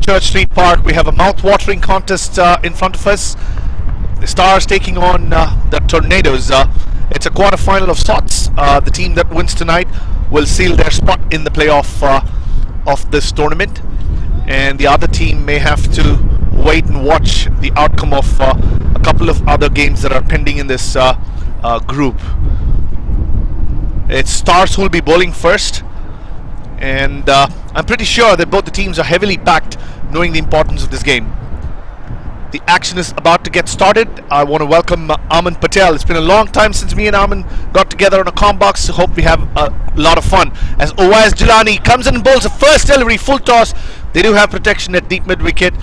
Church Street Park, we have a mouth-watering contest in front of us. The Stars taking on the Tornadoes. It's a quarter-final of sorts. The team that wins tonight will seal their spot in the playoff of this tournament, and the other team may have to wait and watch the outcome of a couple of other games that are pending in this group. It's Stars who will be bowling first, and I'm pretty sure that both the teams are heavily packed, knowing the importance of this game. The action is about to get started. I want to welcome Aman Patel. It's been a long time since me and Aman got together on a comm box. Hope we have a lot of fun. As Owais Jilani comes in and bowls a first delivery, full toss. They do have protection at deep mid wicket.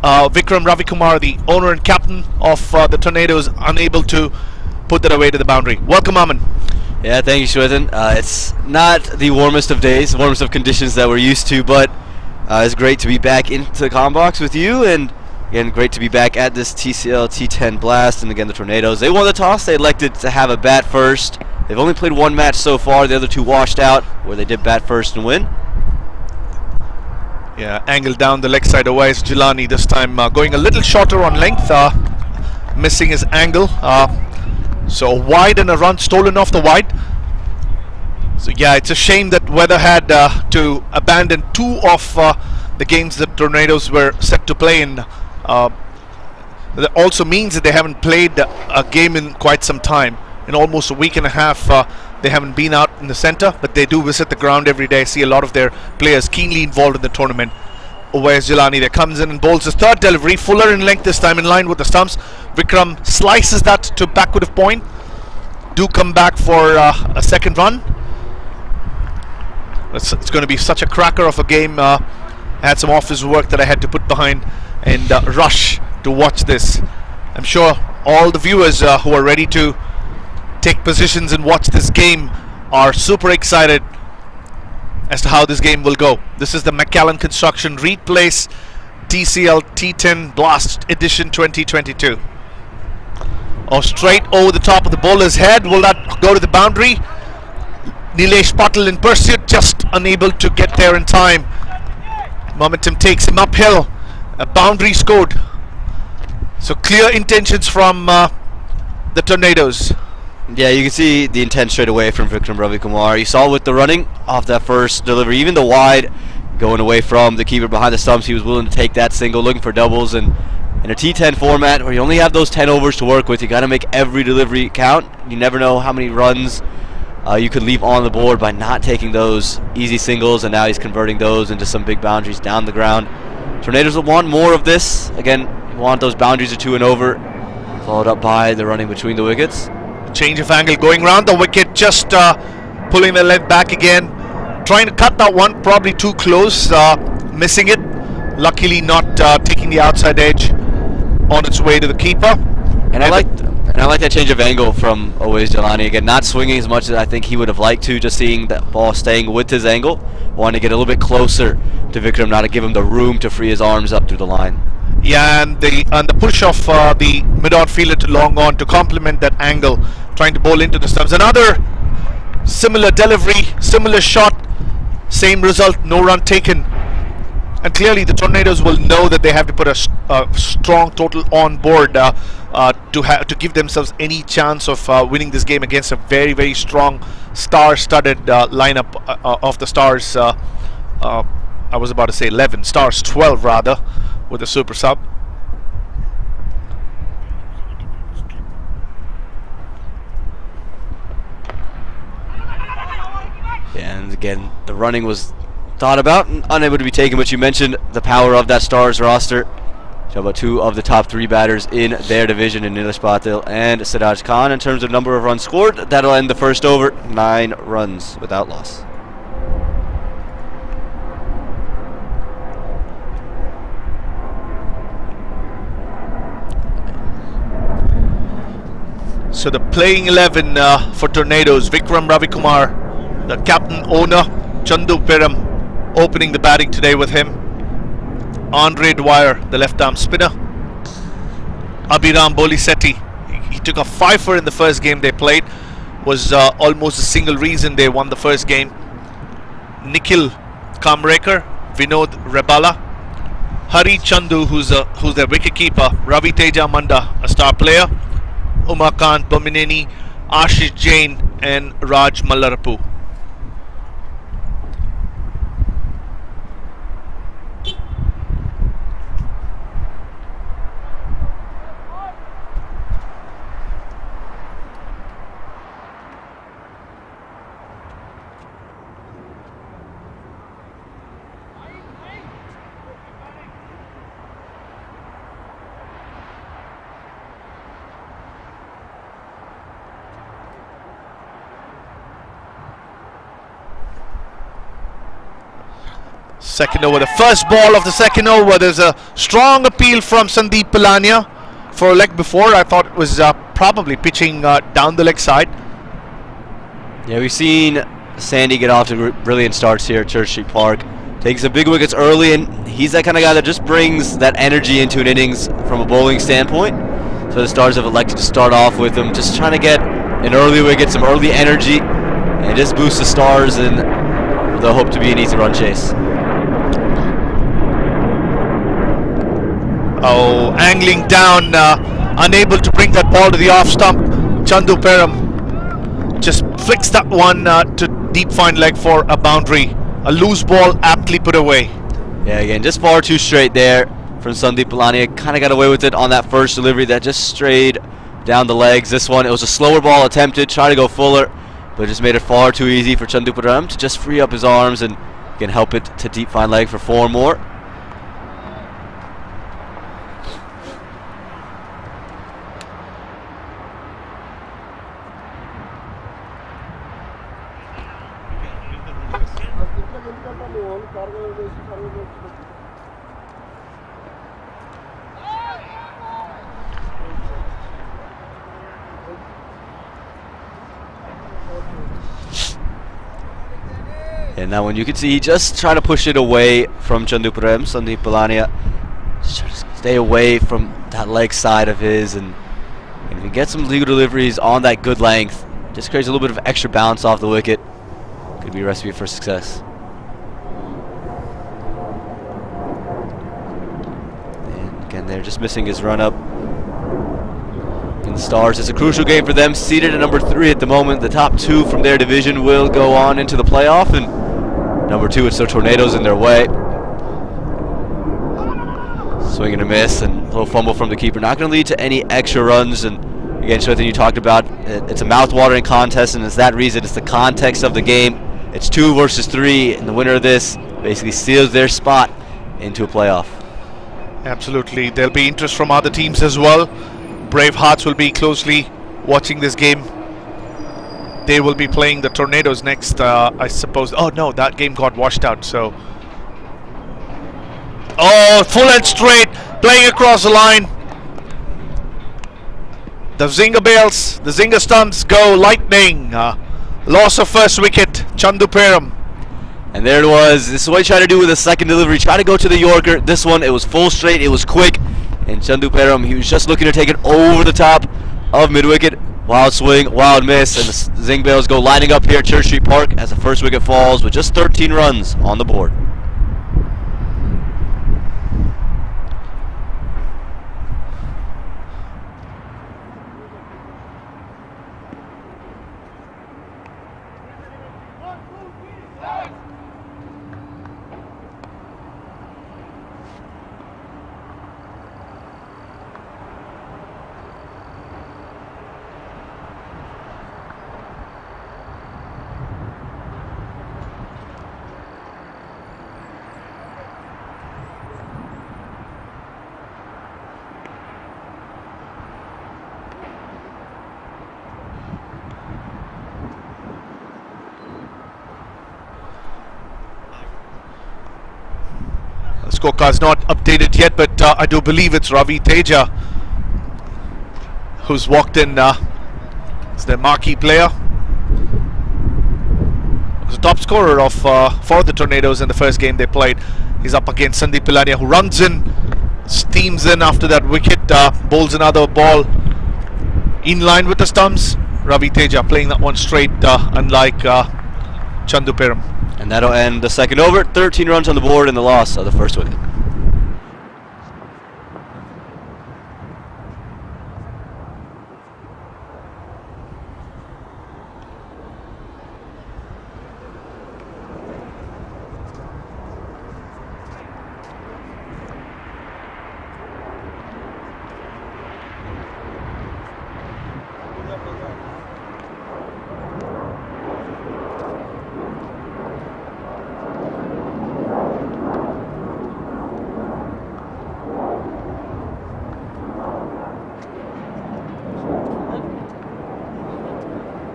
Vikram Ravikumar, the owner and captain of the Tornadoes, unable to put that away to the boundary. Welcome, Aman. Yeah, thank you, Shwetan. It's not the warmest of days, warmest of conditions that we're used to, but it's great to be back into the comm box with you, and again, great to be back at this TCL T10 Blast. And again, the Tornadoes, they won the toss. They elected to have a bat first. They've only played one match so far. The other two washed out, where they did bat first and win. Yeah, angle down the leg side. Owais Jilani this time going a little shorter on length, missing his angle. So a wide and a run stolen off the wide. So yeah, it's a shame that Weather had to abandon two of the games that Tornadoes were set to play in. That also means that they haven't played a game in quite some time. In almost a week and a half, they haven't been out in the center, but they do visit the ground every day. See a lot of their players keenly involved in the tournament. Owais Jilani there comes in and bowls his third delivery, fuller in length this time, in line with the stumps. Vikram slices that to backward of point. Do come back for a second run. It's going to be such a cracker of a game. I had some office work that I had to put behind and rush to watch this. I'm sure all the viewers who are ready to take positions and watch this game are super excited as to how this game will go. This is the McAllen Construction Reed Place TCL T10 Blast Edition 2022. Oh, straight over the top of the bowler's head. Will that go to the boundary? Nilesh Patil in pursuit, just unable to get there in time. Momentum takes him uphill. A boundary scored. So clear intentions from the Tornadoes. Yeah, you can see the intent straight away from Vikram Ravikumar. You saw with the running off that first delivery, even the wide going away from the keeper behind the stumps, he was willing to take that single, looking for doubles. And in a T10 format where you only have those 10 overs to work with, you got to make every delivery count. You never know how many runs you could leave on the board by not taking those easy singles, and now he's converting those into some big boundaries down the ground. Tornadoes will want more of this. Again, you want those boundaries of 2 and over, followed up by the running between the wickets. Change of angle going round the wicket, just pulling the length back again, trying to cut that one, probably too close, missing it. Luckily not taking the outside edge on its way to the keeper. And I like that change of angle from Owais Jilani. Again, not swinging as much as I think he would have liked to, just seeing that ball staying with his angle. Wanting to get a little bit closer to Vikram, now to give him the room to free his arms up through the line. Yeah, and the push of the mid-on fielder to long on to complement that angle, trying to bowl into the stumps. Another similar delivery, similar shot, same result, no run taken. And clearly the Tornadoes will know that they have to put a strong total on board to give themselves any chance of winning this game against a very, very strong star-studded lineup of the Stars. I was about to say 11, Stars 12 rather. with a super sub. And again, the running was thought about and unable to be taken, but you mentioned the power of that Stars roster. So about two of the top three batters in their division in Nilesh Patil and Siraj Khan. In terms of number of runs scored, that'll end the first over, 9 runs without loss. So the playing 11 for Tornadoes: Vikram Ravikumar, the captain owner, Chandu Peram opening the batting today with him. Andre Dwyer, the left-arm spinner. Abhiram Bolisetti, he took a fifer in the first game they played, was almost a single reason they won the first game. Nikhil Kamrekar, Vinod Rebala, Hari Chandu, who's their wicketkeeper, Ravi Teja Manda, a star player, Umakant Bomineni, Ashish Jain, and Raj Mallarapu. Second over, the first ball of the second over. There's a strong appeal from Sandeep Palania for a leg before. I thought it was probably pitching down the leg side. Yeah, we've seen Sandy get off to brilliant starts here at Church Street Park. Taking some big wickets early, and he's that kind of guy that just brings that energy into an innings from a bowling standpoint. So the Stars have elected to start off with him, just trying to get an early wicket, some early energy, and just boost the Stars and the hope to be an easy run chase. Oh, angling down, unable to bring that ball to the off stump. Chandu Peram just flicks that one to deep fine leg for a boundary. A loose ball aptly put away. Yeah, again, just far too straight there from Sandeep Palania. Kind of got away with it on that first delivery that just strayed down the legs. This one, it was a slower ball attempted, try to go fuller, but it just made it far too easy for Chandu Peram to just free up his arms and again help it to deep fine leg for 4 more. And now when you can see, he just trying to push it away from Chandu Peram, Sandeep Palania. Just trying to stay away from that leg side of his, and if he gets some legal deliveries on that good length, just creates a little bit of extra bounce off the wicket. Could be a recipe for success. And again, they're just missing his run up. And the Stars, it's a crucial game for them, seated at number 3 at the moment. The top 2 from their division will go on into the playoff, and number 2, it's the Tornadoes in their way. Swing and a miss, and a little fumble from the keeper. Not going to lead to any extra runs, and again, something you talked about, it's a mouth-watering contest, and it's that reason, it's the context of the game. It's 2 versus 3, and the winner of this basically seals their spot into a playoff. Absolutely. There'll be interest from other teams as well. Brave Hearts will be closely watching this game. They will be playing the Tornadoes next, I suppose. Oh no, that game got washed out, so. Oh, full and straight, playing across the line. The Zinger Bales, the Zinger Stumps go lightning. Loss of first wicket, Chandu Peram. And there it was. This is what he tried to do with the second delivery. Try to go to the Yorker. This one, it was full straight, it was quick. And Chandu Peram, he was just looking to take it over the top of mid-wicket. Wild swing, wild miss, and the Zing Bales go lining up here at Church Street Park as the first wicket falls with just 13 runs on the board. The scorecard's not updated yet, but I do believe it's Ravi Teja who's walked in as their marquee player. He was the top scorer of for the Tornadoes in the first game they played. He's up against Sandeep Pilania, who runs in, steams in after that wicket, bowls another ball in line with the stumps. Ravi Teja playing that one straight, unlike Chandu Perum. And that'll end the second over. 13 runs on the board in the loss of the first wicket.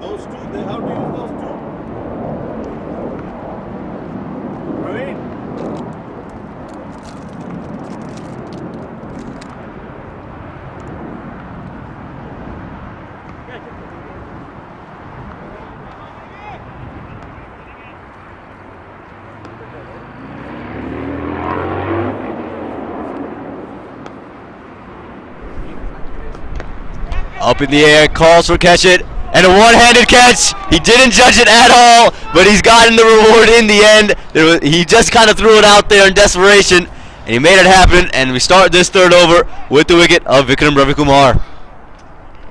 Those two, they have to use those two. Right? Up in the air, calls for catch it, and a one-handed catch. He didn't judge it at all, but he's gotten the reward in the end. He just kind of threw it out there in desperation, and he made it happen, and we start this third over with the wicket of Vikram Ravikumar.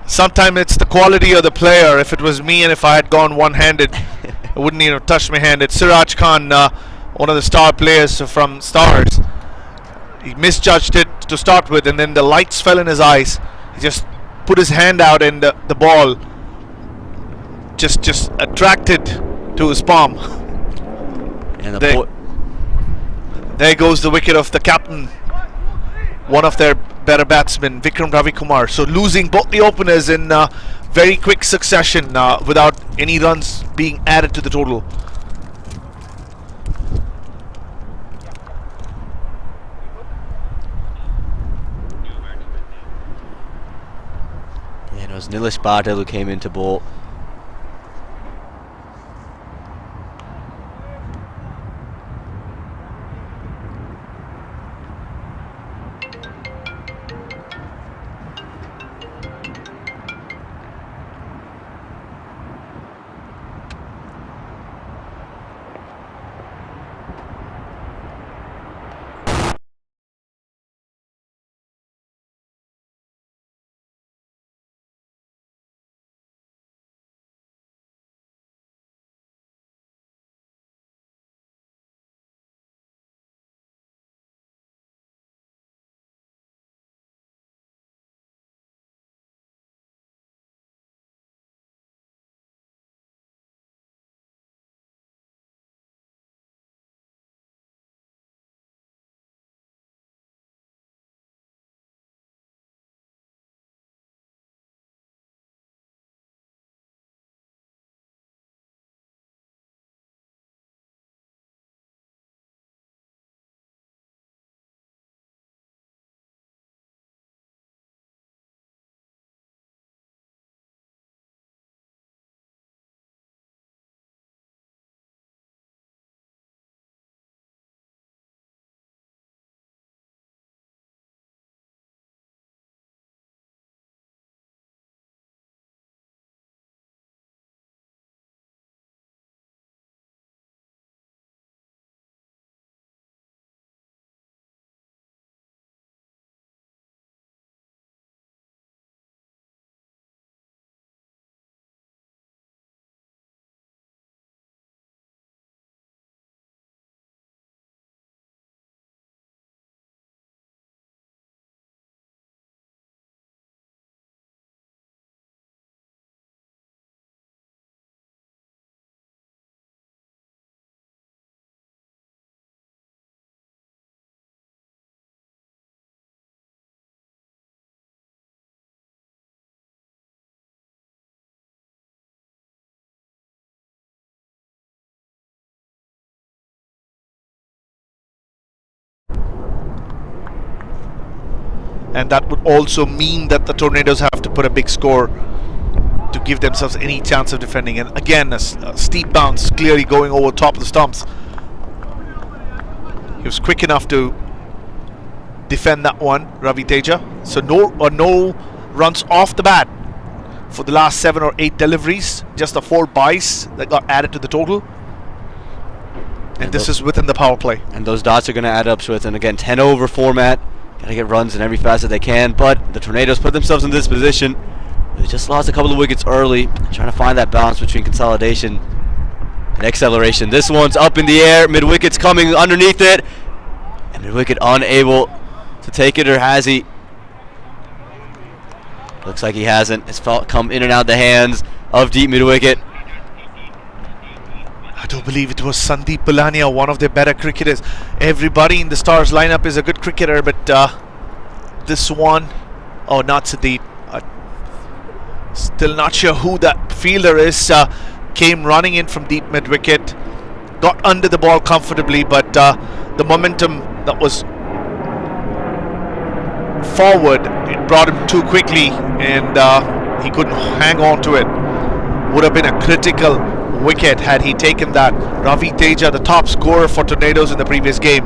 Sometimes it's the quality of the player. If it was me and if I had gone one-handed, I wouldn't even have touched my hand. It's Siraj Khan, one of the star players from Stars. He misjudged it to start with, and then the lights fell in his eyes. He just put his hand out, and the ball just attracted to his palm. And there goes the wicket of the captain, one of their better batsmen, Vikram Ravikumar. So losing both the openers in very quick succession without any runs being added to the total. it was Nilesh Patel who came into bowl. and that would also mean that the Tornadoes have to put a big score to give themselves any chance of defending. And again, a steep bounce, clearly going over top of the stumps. He was quick enough to defend that one, Ravi Teja. So no runs off the bat for the last 7 or 8 deliveries. Just the 4 byes that got added to the total. And this is within the power play. And those dots are going to add up to it. And again, 10 over format. Got to get runs in every facet they can. But the Tornadoes put themselves in this position. They just lost a couple of wickets early. Trying to find that balance between consolidation and acceleration. This one's up in the air. Mid-wicket's coming underneath it. And mid-wicket unable to take it, or has he? Looks like he hasn't. It's come in and out the hands of deep mid-wicket. I do believe it was Sandeep Pulania, one of their better cricketers. Everybody in the Stars lineup is a good cricketer, but this one, oh, not Sandeep. Still not sure who that fielder is. Came running in from deep mid-wicket, got under the ball comfortably, but the momentum that was forward, it brought him too quickly, and he couldn't hang on to it. Would have been a critical wicket had he taken that. Ravi Teja, the top scorer for Tornadoes in the previous game.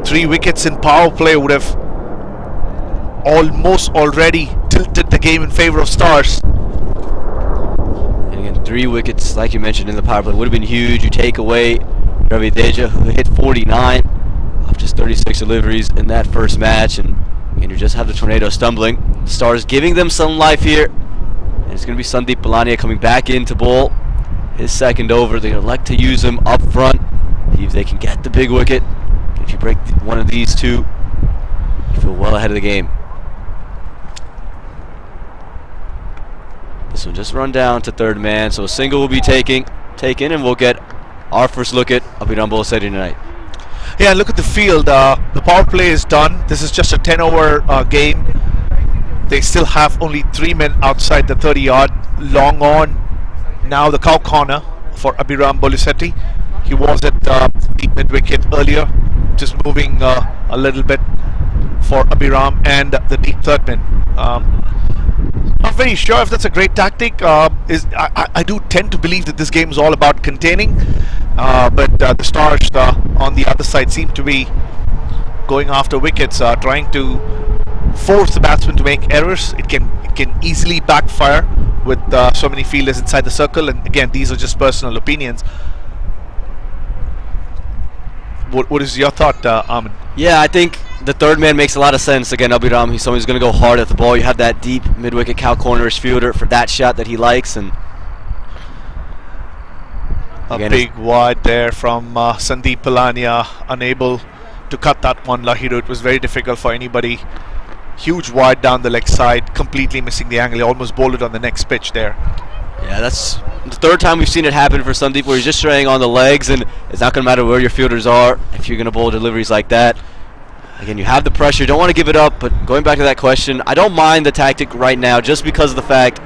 3 wickets in power play would have almost already tilted the game in favor of Stars. And again, 3 wickets, like you mentioned, in the power play would have been huge. You take away Ravi Teja, who hit 49 off just 36 deliveries in that first match, and you just have the Tornadoes stumbling. Stars giving them some life here. And it's going to be Sandeep Pulania coming back in to bowl his second over. They're going to elect to use him up front. See if they can get the big wicket. If you break one of these two, you feel well ahead of the game. This will just run down to third man, so a single will be taken, and we'll get our first look at Abhiram Bolsetti tonight. Yeah, look at the field. The power play is done. This is just a 10-over game. They still have only 3 men outside the 30-yard. Long on. Now the cow corner for Abhiram Bolsetti. He was at deep mid-wicket earlier. Just moving a little bit for Abhiram and the deep third man. Not very sure if that's a great tactic. I do tend to believe that this game is all about containing, but the Stars on the other side seem to be going after wickets, trying to force the batsman to make errors. It can easily backfire with so many fielders inside the circle, and again, these are just personal opinions. What is your thought, Amin? Yeah, I think the third man makes a lot of sense. Again, Abhiram, he's someone who's going to go hard at the ball. You have that deep mid-wicket cow cornerish fielder for that shot that he likes, and a big wide there from Sandeep Pulania, unable to cut that one. Lahiru, it was very difficult for anybody. Huge wide down the leg side, completely missing the angle. He almost bowled it on the next pitch there. Yeah, that's the third time we've seen it happen for Sandeep, where he's just straying on the legs, and it's not going to matter where your fielders are if you're going to bowl deliveries like that. Again, you have the pressure, you don't want to give it up, but going back to that question, I don't mind the tactic right now just because of the fact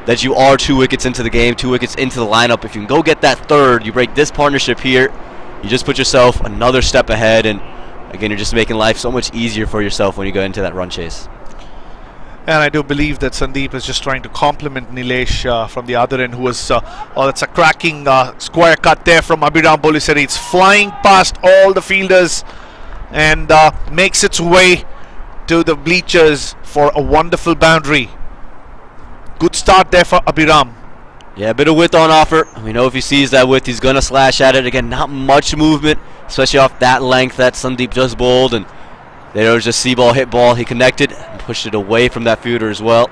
that you are 2 wickets into the game, 2 wickets into the lineup. If you can go get that third, you break this partnership here, you just put yourself another step ahead, and again, you're just making life so much easier for yourself when you go into that run chase. And I do believe that Sandeep is just trying to compliment Nilesh from the other end, who was, oh, that's a cracking square cut there from Abhiram Bolsetti. It's flying past all the fielders and makes its way to the bleachers for a wonderful boundary. Good start there for Abhiram. Yeah, a bit of width on offer. We know if he sees that width, he's going to slash at it. Again, not much movement, especially off that length that Sandeep just bowled. And there was just see-ball, hit ball. He connected and pushed it away from that fielder as well.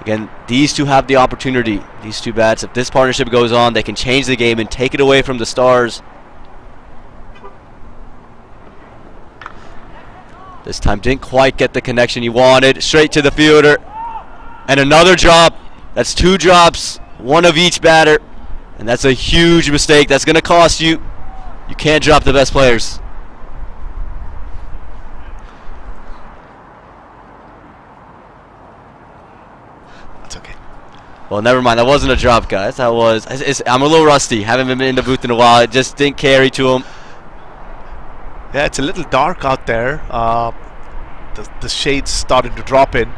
Again, these two have the opportunity. These two bats, if this partnership goes on, they can change the game and take it away from the Stars. This time didn't quite get the connection he wanted. Straight to the fielder. And another drop. That's 2 drops, 1 of each batter. And that's a huge mistake. That's going to cost you. You can't drop the best players. That's okay. Well, never mind. That wasn't a drop, guys. That was. I'm a little rusty. Haven't been in the booth in a while. It just didn't carry to him. Yeah, it's a little dark out there. the shades starting to drop in.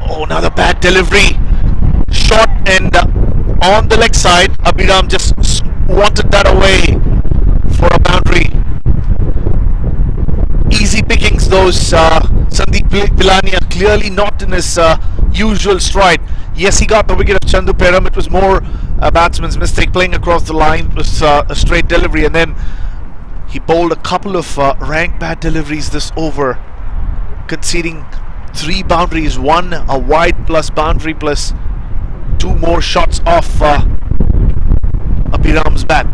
Oh, another bad delivery. Shot and on the leg side. Abhiram just wanted that away for a boundary. Easy pickings those. Sandeep Pilania clearly not in his usual stride. Yes, he got the wicket of Chandu Peram. It was more a batsman's mistake playing across the line. It was a straight delivery, and then he bowled a couple of rank bad deliveries this over, conceding 3 boundaries, 1 a wide plus boundary plus 2 more shots off Abhiram's bat.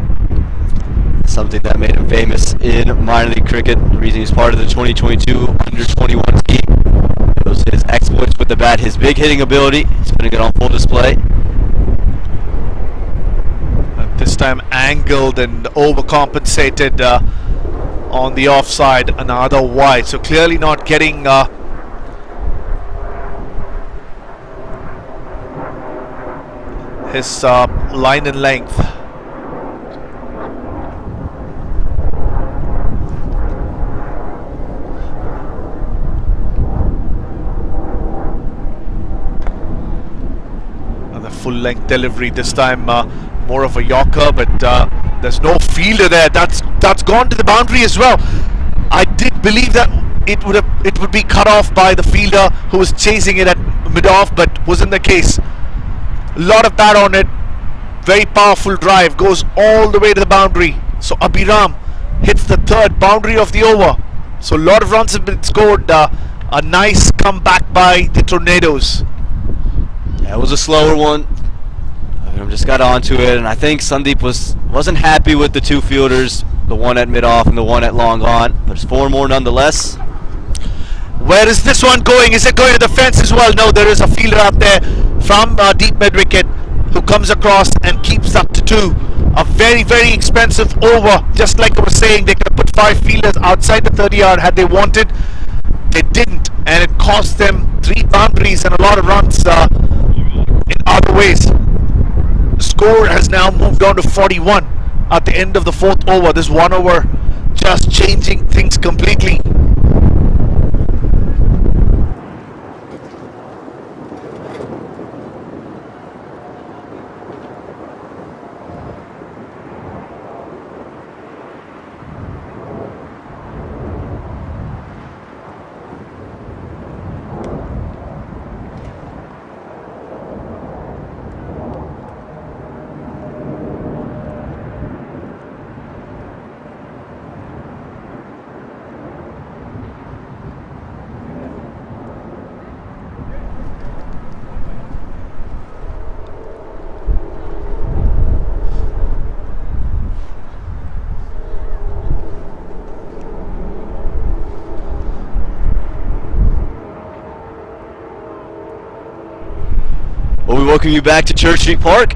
Something that made him famous in minor league cricket. The reason he's part of the 2022 under-21 team. It was his exploits with the bat, his big hitting ability. He's putting it on full display. This time angled and overcompensated on the offside, another wide. So clearly not getting his line and length. Another full-length delivery, this time more of a yorker, but there's no fielder there. That's gone to the boundary as well. I did believe that it would be cut off by the fielder who was chasing it at mid-off, but wasn't the case. A lot of bat on it. Very powerful drive, goes all the way to the boundary. So Abhiram hits the 3rd boundary of the over. So a lot of runs have been scored. A nice comeback by the Tornadoes. Yeah, it was a slower one. Abhiram just got onto it, and I think Sandeep wasn't happy with the 2 fielders, the one at mid-off and the one at long on. But it's 4 more nonetheless. Where is this one going? Is it going to the fence as well? No, there is a fielder out there from deep mid-wicket who comes across and keeps up to 2. A very, very expensive over. Just like I was saying, they could have put 5 fielders outside the 30-yard had they wanted. They didn't, and it cost them 3 boundaries and a lot of runs in other ways. The score has now moved on to 41 at the end of the 4th over. This 1 over just changing things completely. Well, we welcome you back to Church Street Park.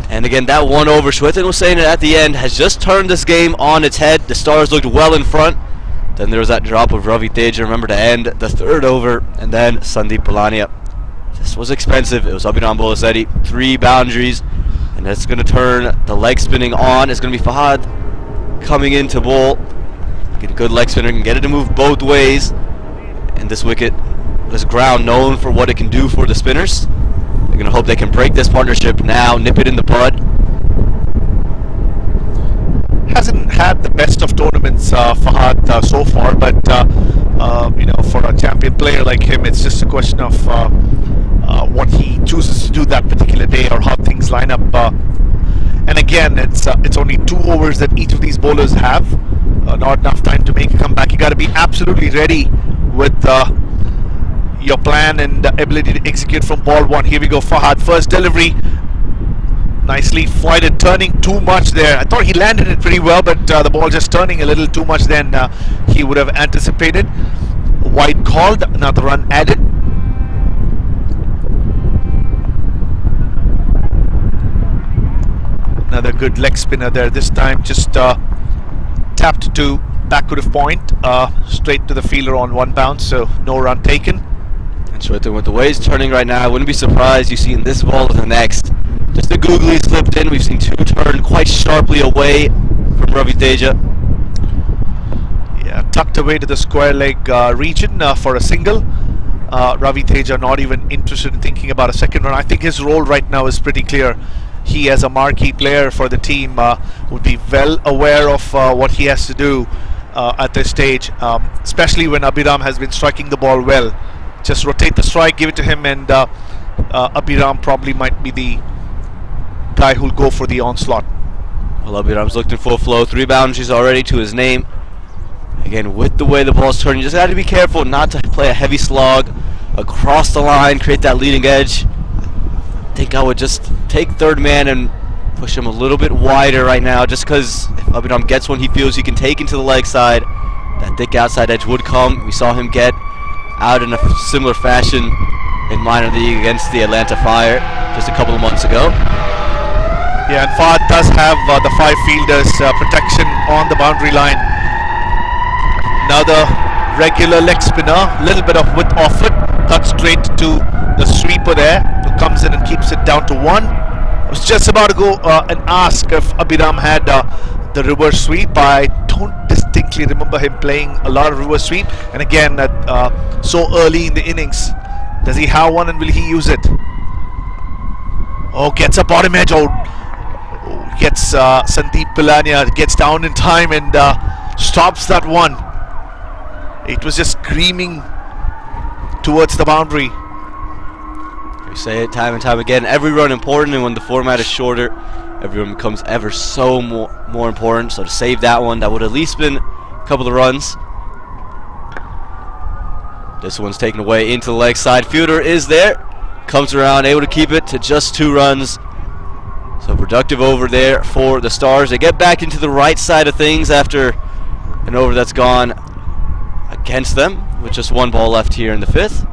And again, that 1 over, Shwetan was saying it at the end, has just turned this game on its head. The Stars looked well in front. Then there was that drop of Ravi Teja, remember, to end the 3rd over. And then Sandeep Pilania. This was expensive. It was Abhiram Bolasetti, 3 boundaries. And that's going to turn the leg spinning on. It's going to be Fahad coming in to bowl. Get a good leg spinner, can get it to move both ways. And this wicket, this ground known for what it can do for the spinners. They're going to hope they can break this partnership now, nip it in the bud. Hasn't had the best of tournaments, Fahad, so far, but you know, for a champion player like him, it's just a question of what he chooses to do that particular day or how things line up. And again, it's only 2 overs that each of these bowlers have. Not enough time to make a comeback. You got to be absolutely ready with your plan and ability to execute from ball 1. Here we go, Fahad. First delivery. Nicely flighted, turning too much there. I thought he landed it pretty well, but the ball just turning a little too much than he would have anticipated. Wide called, another run added. Another good leg spinner there. This time just tapped to backward of point, straight to the fielder on 1 bounce, so no run taken. And Shwetan, with the way he's turning right now, I wouldn't be surprised you see in this ball or the next. Just a googly slipped in. We've seen 2 turn quite sharply away from Ravi Teja. Yeah, tucked away to the square leg region for a single. Ravi Teja not even interested in thinking about a second run. I think his role right now is pretty clear. He, as a marquee player for the team, would be well aware of what he has to do at this stage, especially when Abhiram has been striking the ball well. Just rotate the strike, give it to him, and Abhiram probably might be the guy who'll go for the onslaught. Well, Abhiram's looked in full flow. 3 boundaries already to his name. Again, with the way the ball's turning, you just got to be careful not to play a heavy slog across the line, create that leading edge. I think I would just take third man and push him a little bit wider right now, just because if Abhiram gets one he feels he can take into the leg side, that thick outside edge would come. We saw him get out in a similar fashion in minor league against the Atlanta Fire just a couple of months ago. Yeah, and Fahad does have the 5 fielders protection on the boundary line. Another regular leg spinner, a little bit of width off it, cut straight to the sweeper there, who comes in and keeps it down to 1. I was just about to go and ask if Abhiram had the reverse sweep. I don't distinctly remember him playing a lot of reverse sweep, and again so early in the innings, does he have one and will he use it? Oh, gets a bottom edge. Gets Sandeep Pilania, gets down in time and stops that one. It was just screaming towards the boundary. We say it time and time again, every run important, and when the format is shorter, every run becomes ever so more important. So to save that one, that would at least been a couple of runs. This one's taken away into the leg side. Fielder is there, comes around, able to keep it to just 2 runs. So productive over there for the Stars. They get back into the right side of things after an over that's gone against them with just 1 ball left here in the 5th.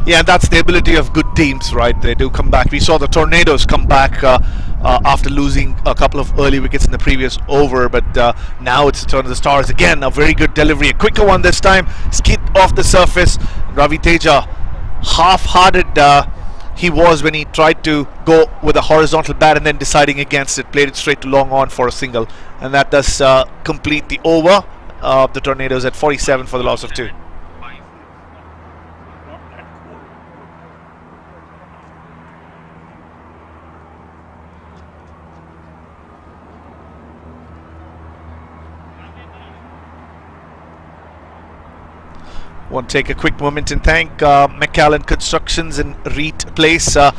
Yeah, and that's the ability of good teams, right? They do come back. We saw the Tornadoes come back after losing a couple of early wickets in the previous over, but now it's the turn of the Stars again. A very good delivery, a quicker one this time. Skid off the surface. Ravi Teja, half-hearted he was when he tried to go with a horizontal bat and then deciding against it, played it straight to long on for a single, and that does complete the over of the Tornadoes at 47 for the loss of 2. Want to take a quick moment and thank McAllen Constructions in Reed Place, the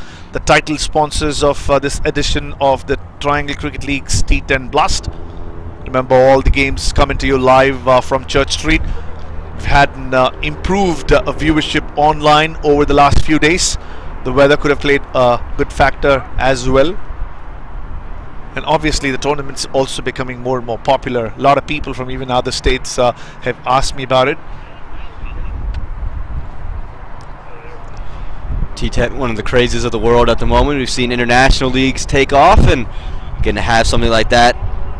title sponsors of this edition of the Triangle Cricket League's T10 Blast. Remember, all the games coming to you live from Church Street. We've had an improved viewership online over the last few days. The weather could have played a good factor as well. And obviously the tournament's also becoming more and more popular. A lot of people from even other states have asked me about it. T10, one of the crazes of the world at the moment. We've seen international leagues take off, and getting to have something like that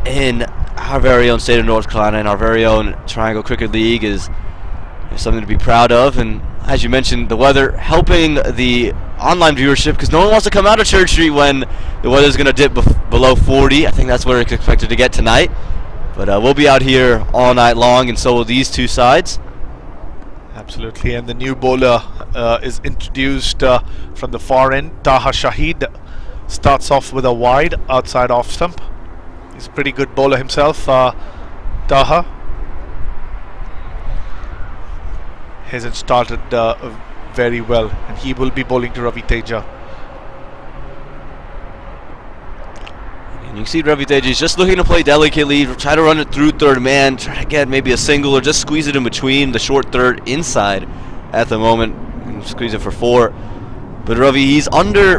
in our very own state of North Carolina and our very own Triangle Cricket League is something to be proud of. And as you mentioned, the weather helping the online viewership, because no one wants to come out of Church Street when the weather's going to dip below 40. I think that's where it's expected to get tonight. But we'll be out here all night long, and so will these 2 sides. Absolutely, and the new bowler is introduced from the far end. Taha Shahid starts off with a wide outside off stump. He's a pretty good bowler himself. Taha hasn't started very well, and he will be bowling to Ravi Teja. And you can see Ravi Teja is just looking to play delicately, try to run it through third man, try to get maybe a single or just squeeze it in between the short third inside at the moment, and squeeze it for 4. But Ravi, he's under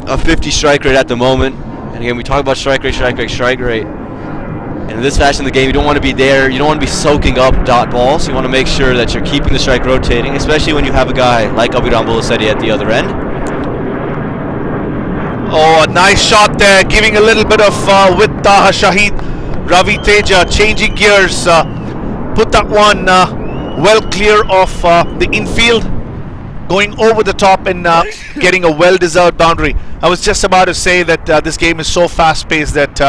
a 50 strike rate at the moment. And again, we talk about strike rate. And in this fashion of the game, you don't want to be there, you don't want to be soaking up dot balls. You want to make sure that you're keeping the strike rotating, especially when you have a guy like Abhiram Bulasetti at the other end. Oh, a nice shot there, giving a little bit of with Taha Shahid. Ravi Teja changing gears, put that one well clear of the infield, going over the top and getting a well-deserved boundary. I was just about to say that this game is so fast-paced that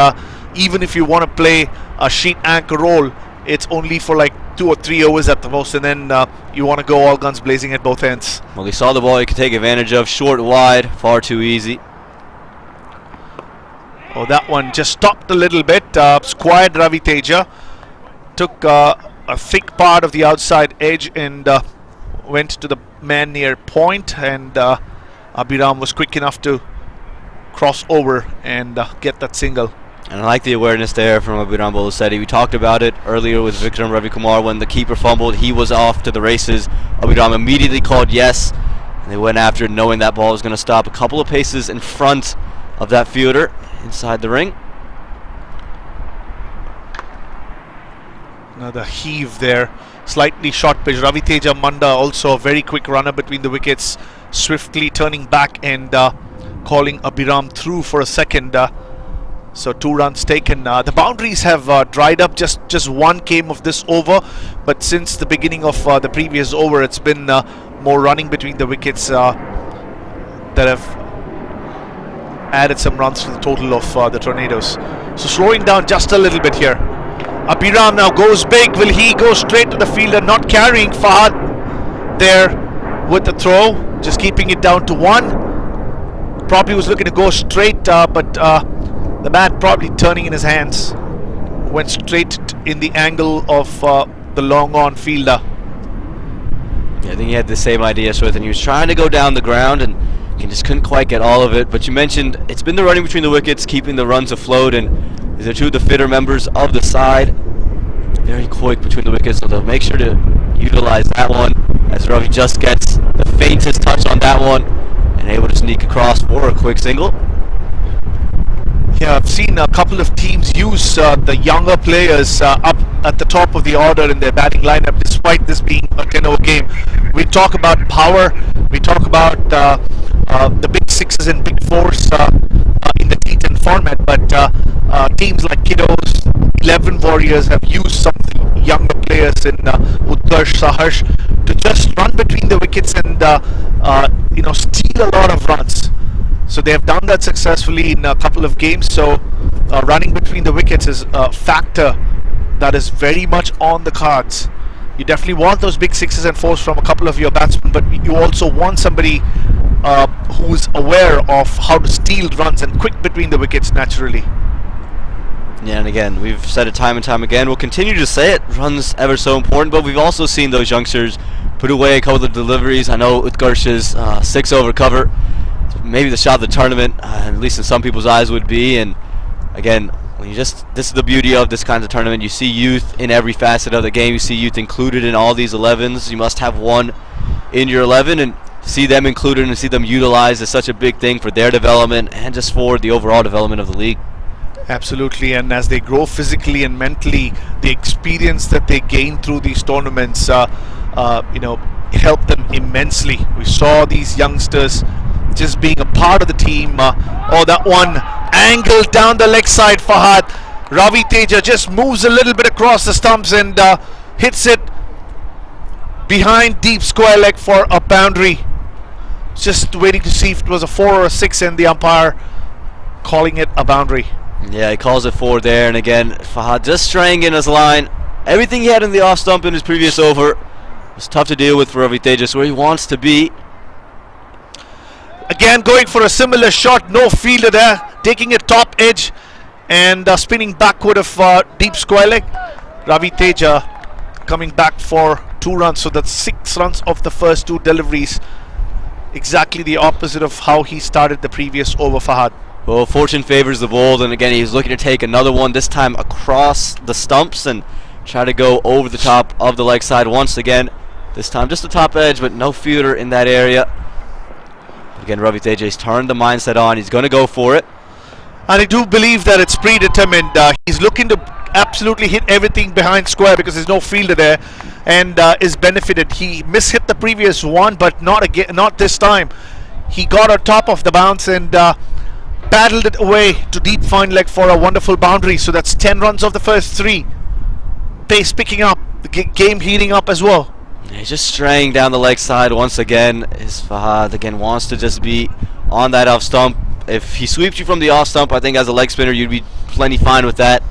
even if you want to play a sheet anchor role, it's only for like 2 or 3 overs at the most, and then you want to go all guns blazing at both ends. Well, he saw the ball he could take advantage of. Short, wide, far too easy. Oh, that one just stopped a little bit. Squared Ravi Teja. Took a thick part of the outside edge and went to the man near point, and Abhiram was quick enough to cross over and get that single. And I like the awareness there from Abhiram Bolasetti. We talked about it earlier with Vikram Ravikumar. When the keeper fumbled, he was off to the races. Abhiram immediately called yes, and they went after it knowing that ball was going to stop a couple of paces in front of that fielder inside the ring. Another heave there, slightly short pitch. Ravi Teja Manda also a very quick runner between the wickets, swiftly turning back and calling Abhiram through for a second. So 2 runs taken. The boundaries have dried up. Just one came of this over, but since the beginning of the previous over, it's been more running between the wickets that have added some runs to the total of the Tornadoes. So slowing down just a little bit here. Abhiram now goes big. Will he go straight to the fielder? Not carrying Fahad there with the throw, just keeping it down to 1. Probably was looking to go straight, but the bat probably turning in his hands. Went straight in the angle of the long on fielder. Yeah, I think he had the same idea, Swith, and he was trying to go down the ground and he just couldn't quite get all of it. But you mentioned it's been the running between the wickets, keeping the runs afloat, and these are 2 of the fitter members of the side. Very quick between the wickets, so they'll make sure to utilize that one as Ravi just gets the faintest touch on that one and able to sneak across for a quick single. Yeah, I've seen a couple of teams use the younger players up at the top of the order in their batting lineup, despite this being a 10-over game. We talk about power, we talk about the big 6s and big 4s in the T10 format, but teams like Kiddos, 11 Warriors have used some younger players in Utkarsh, Saharsh to just run between the wickets and steal a lot of runs. So they have done that successfully in a couple of games. So running between the wickets is a factor that is very much on the cards. You definitely want those big 6s and 4s from a couple of your batsmen, but you also want somebody who's aware of how to steal runs and quick between the wickets naturally. Yeah, and again, we've said it time and time again. We'll continue to say it. Runs ever so important, but we've also seen those youngsters put away a couple of deliveries. I know Utkarsh's 6-over cover, maybe the shot of the tournament, at least in some people's eyes, would be. And again, when this is the beauty of this kind of tournament. You see youth in every facet of the game. You see youth included in all these 11s. You must have one in your 11, and see them included and see them utilized is such a big thing for their development and just for the overall development of the league. Absolutely, and as they grow physically and mentally, the experience that they gain through these tournaments, help them immensely. We saw these youngsters just being a part of the team. That one angled down the leg side, Fahad. Ravi Teja just moves a little bit across the stumps and hits it behind deep square leg for a boundary. Just waiting to see if it was a 4 or a 6, and the umpire calling it a boundary. Yeah, he calls it 4 there, and again, Fahad just straying in his line. Everything he had in the off stump in his previous over was tough to deal with for Ravi Tejas, where he wants to be. Again, going for a similar shot, no fielder there, taking a top edge and spinning backward of deep square leg. Ravi Teja coming back for 2 runs, so that's 6 runs of the first 2 deliveries. Exactly the opposite of how he started the previous over, Fahad. Well, fortune favors the bold, and again, he's looking to take another one, this time across the stumps, and try to go over the top of the leg side once again. This time just the top edge, but no fielder in that area. Again, Ravi Teja's turned the mindset on. He's going to go for it. And I do believe that it's predetermined. He's looking to absolutely hit everything behind square because there's no fielder there, and is benefited. He mishit the previous one, but not again, not this time. He got on top of the bounce and paddled it away to deep fine leg for a wonderful boundary. So that's 10 runs of the first 3. Pace picking up, the game heating up as well. Yeah, he's just straying down the leg side once again. Fahad again wants to just be on that off stump. If he sweeps you from the off stump, I think as a leg spinner you'd be plenty fine with that.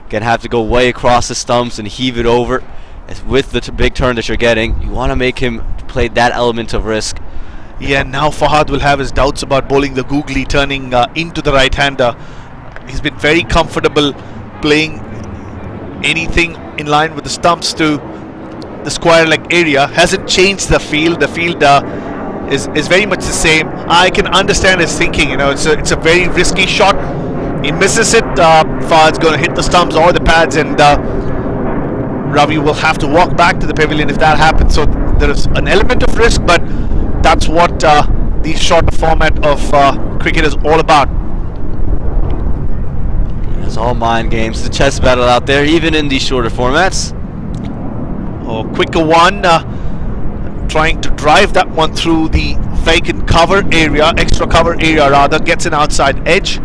Gonna have to go way across the stumps and heave it over. With the big turn that you're getting, you want to make him play that element of risk. Yeah, now Fahad will have his doubts about bowling the googly, turning into the right-hander. He's been very comfortable playing anything in line with the stumps to the square leg area. Hasn't changed the field. The field is very much the same. I can understand his thinking. You know, it's a very risky shot. He misses it. Fahad's going to hit the stumps or the pads, and Ravi will have to walk back to the pavilion if that happens. So there is an element of risk, but that's what the shorter format of cricket is all about. It's all mind games. The chess battle out there, even in these shorter formats. Oh, quicker one, trying to drive that one through the vacant cover area, extra cover area rather, gets an outside edge.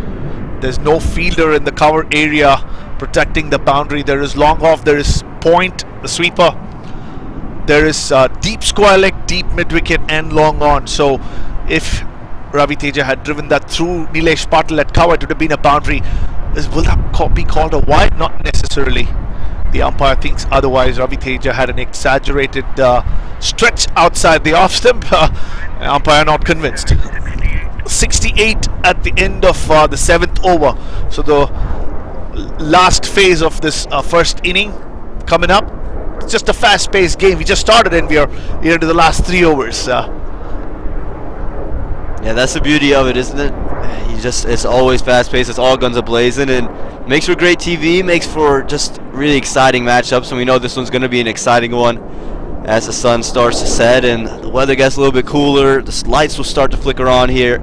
There's no fielder in the cover area protecting the boundary. There is long off, there is point, the sweeper. There is deep square leg, deep mid wicket and long on. So if Ravi Teja had driven that through Nilesh Patil at cover, it would have been a boundary. Will that be called a wide? Not necessarily. The umpire thinks otherwise. Ravi Teja had an exaggerated stretch outside the off stump. Umpire not convinced. 68 at the end of the 7th over. So the last phase of this first inning coming up. It's just a fast-paced game. We just started and we are into the last 3 overs. Yeah, that's the beauty of it, isn't it? It's always fast-paced. It's all guns a-blazing, and makes for great TV. Makes for just really exciting matchups. And we know this one's going to be an exciting one as the sun starts to set and the weather gets a little bit cooler. The lights will start to flicker on here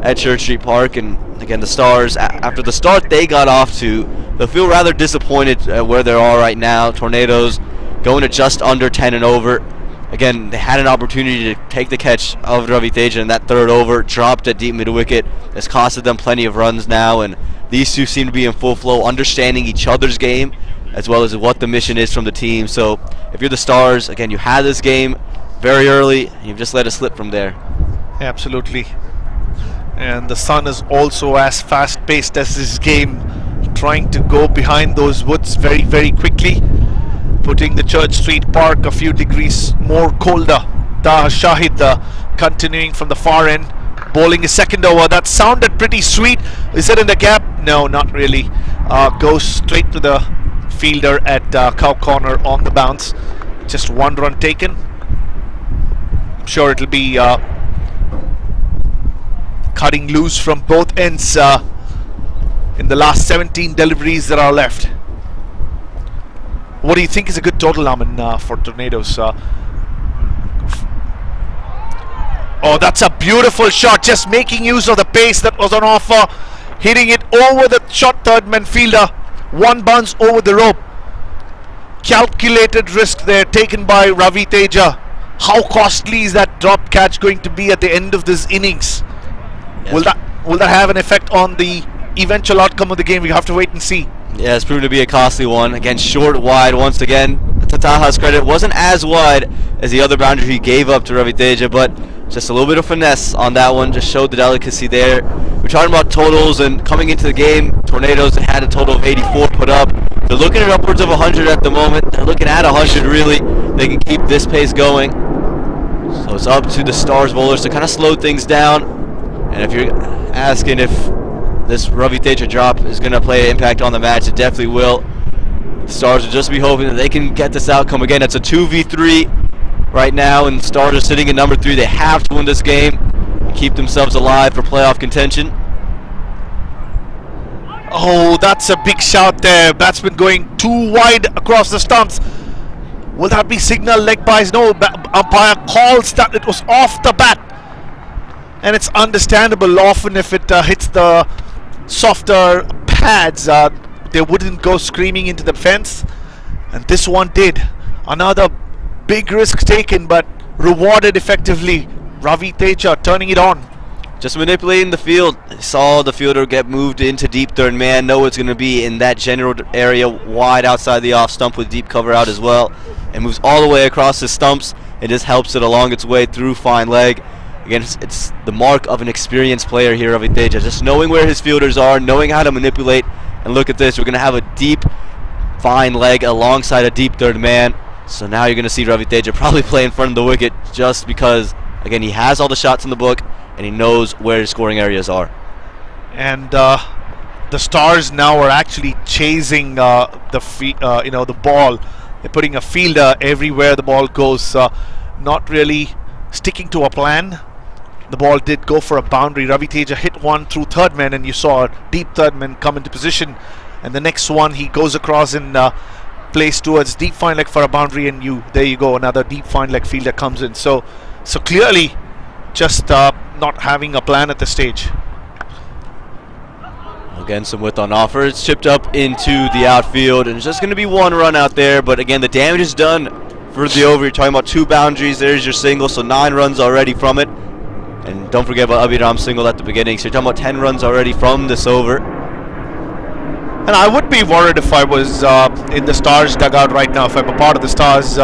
at Church Street Park, and again, the Stars, after the start they got off to, they'll feel rather disappointed where they are right now. Tornadoes going to just under 10 and over. Again, they had an opportunity to take the catch of Ravi Teja in that 3rd over, dropped at deep mid-wicket. It's costed them plenty of runs now, and these two seem to be in full flow, understanding each other's game, as well as what the mission is from the team. So if you're the Stars, again, you had this game very early, and you've just let it slip from there. Absolutely. And the sun is also as fast-paced as this game, trying to go behind those woods very, very quickly, putting the Church Street Park a few degrees more colder. Taha Shahid continuing from the far end, bowling his 2nd over. That sounded pretty sweet. Is it in the gap? No, not really. Goes straight to the fielder at cow corner on the bounce. Just 1 run taken. I'm sure it'll be cutting loose from both ends in the last 17 deliveries that are left. What do you think is a good total, Aman, for Tornadoes? Oh, that's a beautiful shot. Just making use of the pace that was on offer. Hitting it over the short third man fielder. 1 bounce over the rope. Calculated risk there taken by Ravi Teja. How costly is that drop catch going to be at the end of this innings? Yes. Will that have an effect on the eventual outcome of the game? We have to wait and see. Yeah, it's proven to be a costly one. Again, short, wide once again. To Taha's credit, wasn't as wide as the other boundary he gave up to Ravi Teja, but just a little bit of finesse on that one. Just showed the delicacy there. We're talking about totals, and coming into the game, Tornadoes had a total of 84 put up. They're looking at upwards of 100 at the moment. They're looking at 100 really. They can keep this pace going. So it's up to the Stars bowlers to kind of slow things down. And if you're asking if this Ravi Teja drop is going to play an impact on the match, it definitely will. The Stars will just be hoping that they can get this outcome. Again, it's a 2v3 right now, and the Stars are sitting at number 3. They have to win this game and keep themselves alive for playoff contention. Oh, that's a big shout there. Batsman going too wide across the stumps. Will that be signal leg byes? No, umpire calls that it was off the bat. And it's understandable. Often if it hits the softer pads, they wouldn't go screaming into the fence. And this one did. Another big risk taken, but rewarded effectively. Ravi Teja turning it on. Just manipulating the field. Saw the fielder get moved into deep third man. Know it's going to be in that general area wide outside the off stump with deep cover out as well. And moves all the way across the stumps and just helps it along its way through fine leg. Again, it's the mark of an experienced player here, Ravi Teja. Just knowing where his fielders are, knowing how to manipulate. And look at this. We're going to have a deep fine leg alongside a deep third man. So now you're going to see Ravi Teja probably play in front of the wicket just because, again, he has all the shots in the book and he knows where his scoring areas are. And the Stars now are actually chasing the ball. They're putting a fielder everywhere the ball goes, not really sticking to a plan. The ball did go for a boundary. Ravi Teja hit one through third man, and you saw a deep third man come into position. And the next one, he goes across and plays towards deep fine leg for a boundary, and there you go, another deep fine leg fielder comes in. So clearly, just not having a plan at this stage. Again, some width on offer. It's chipped up into the outfield, and it's just going to be one run out there. But again, the damage is done for the over. You're talking about 2 boundaries. There's your single, so 9 runs already from it. And don't forget about Abhiram's single at the beginning. So you're talking about 10 runs already from this over. And I would be worried if I was in the Stars dugout right now. If I'm a part of the Stars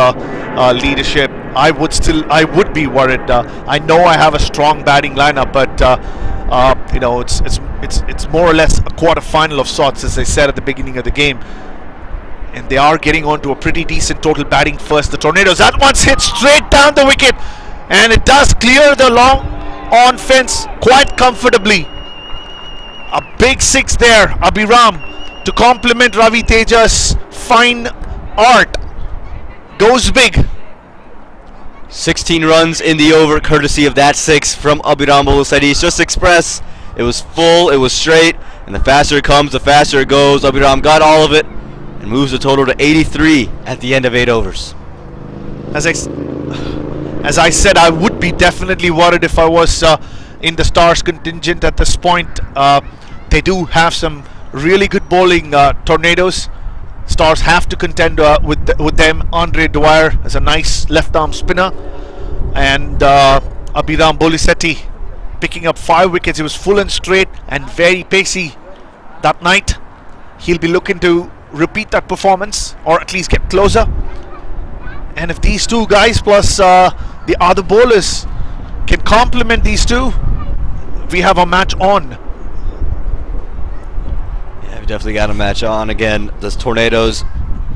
leadership, I would be worried. I know I have a strong batting lineup, but it's more or less a quarter-final of sorts, as I said at the beginning of the game. And they are getting on to a pretty decent total batting first. The Tornadoes, that one's hit straight down the wicket, and it does clear the long on fence quite comfortably. A big 6 there, Abhiram, to complement Ravi Teja's fine art. Goes big. 16 runs in the over, courtesy of that 6 from Abhiram Bolusetti. It's just express. It was full, it was straight, and the faster it comes, the faster it goes. Abhiram got all of it and moves the total to 83 at the end of 8 overs. As I said, I would be definitely worried if I was in the Stars contingent at this point. They do have some really good bowling, Tornadoes. Stars have to contend with them. Andre Dwyer is a nice left-arm spinner. And Abhiram Bolusetti picking up 5 wickets. He was full and straight and very pacey that night. He'll be looking to repeat that performance, or at least get closer. And if these 2 guys plus the other bowlers can complement these 2, we have a match on. Yeah, we definitely got a match on. Again, the Tornadoes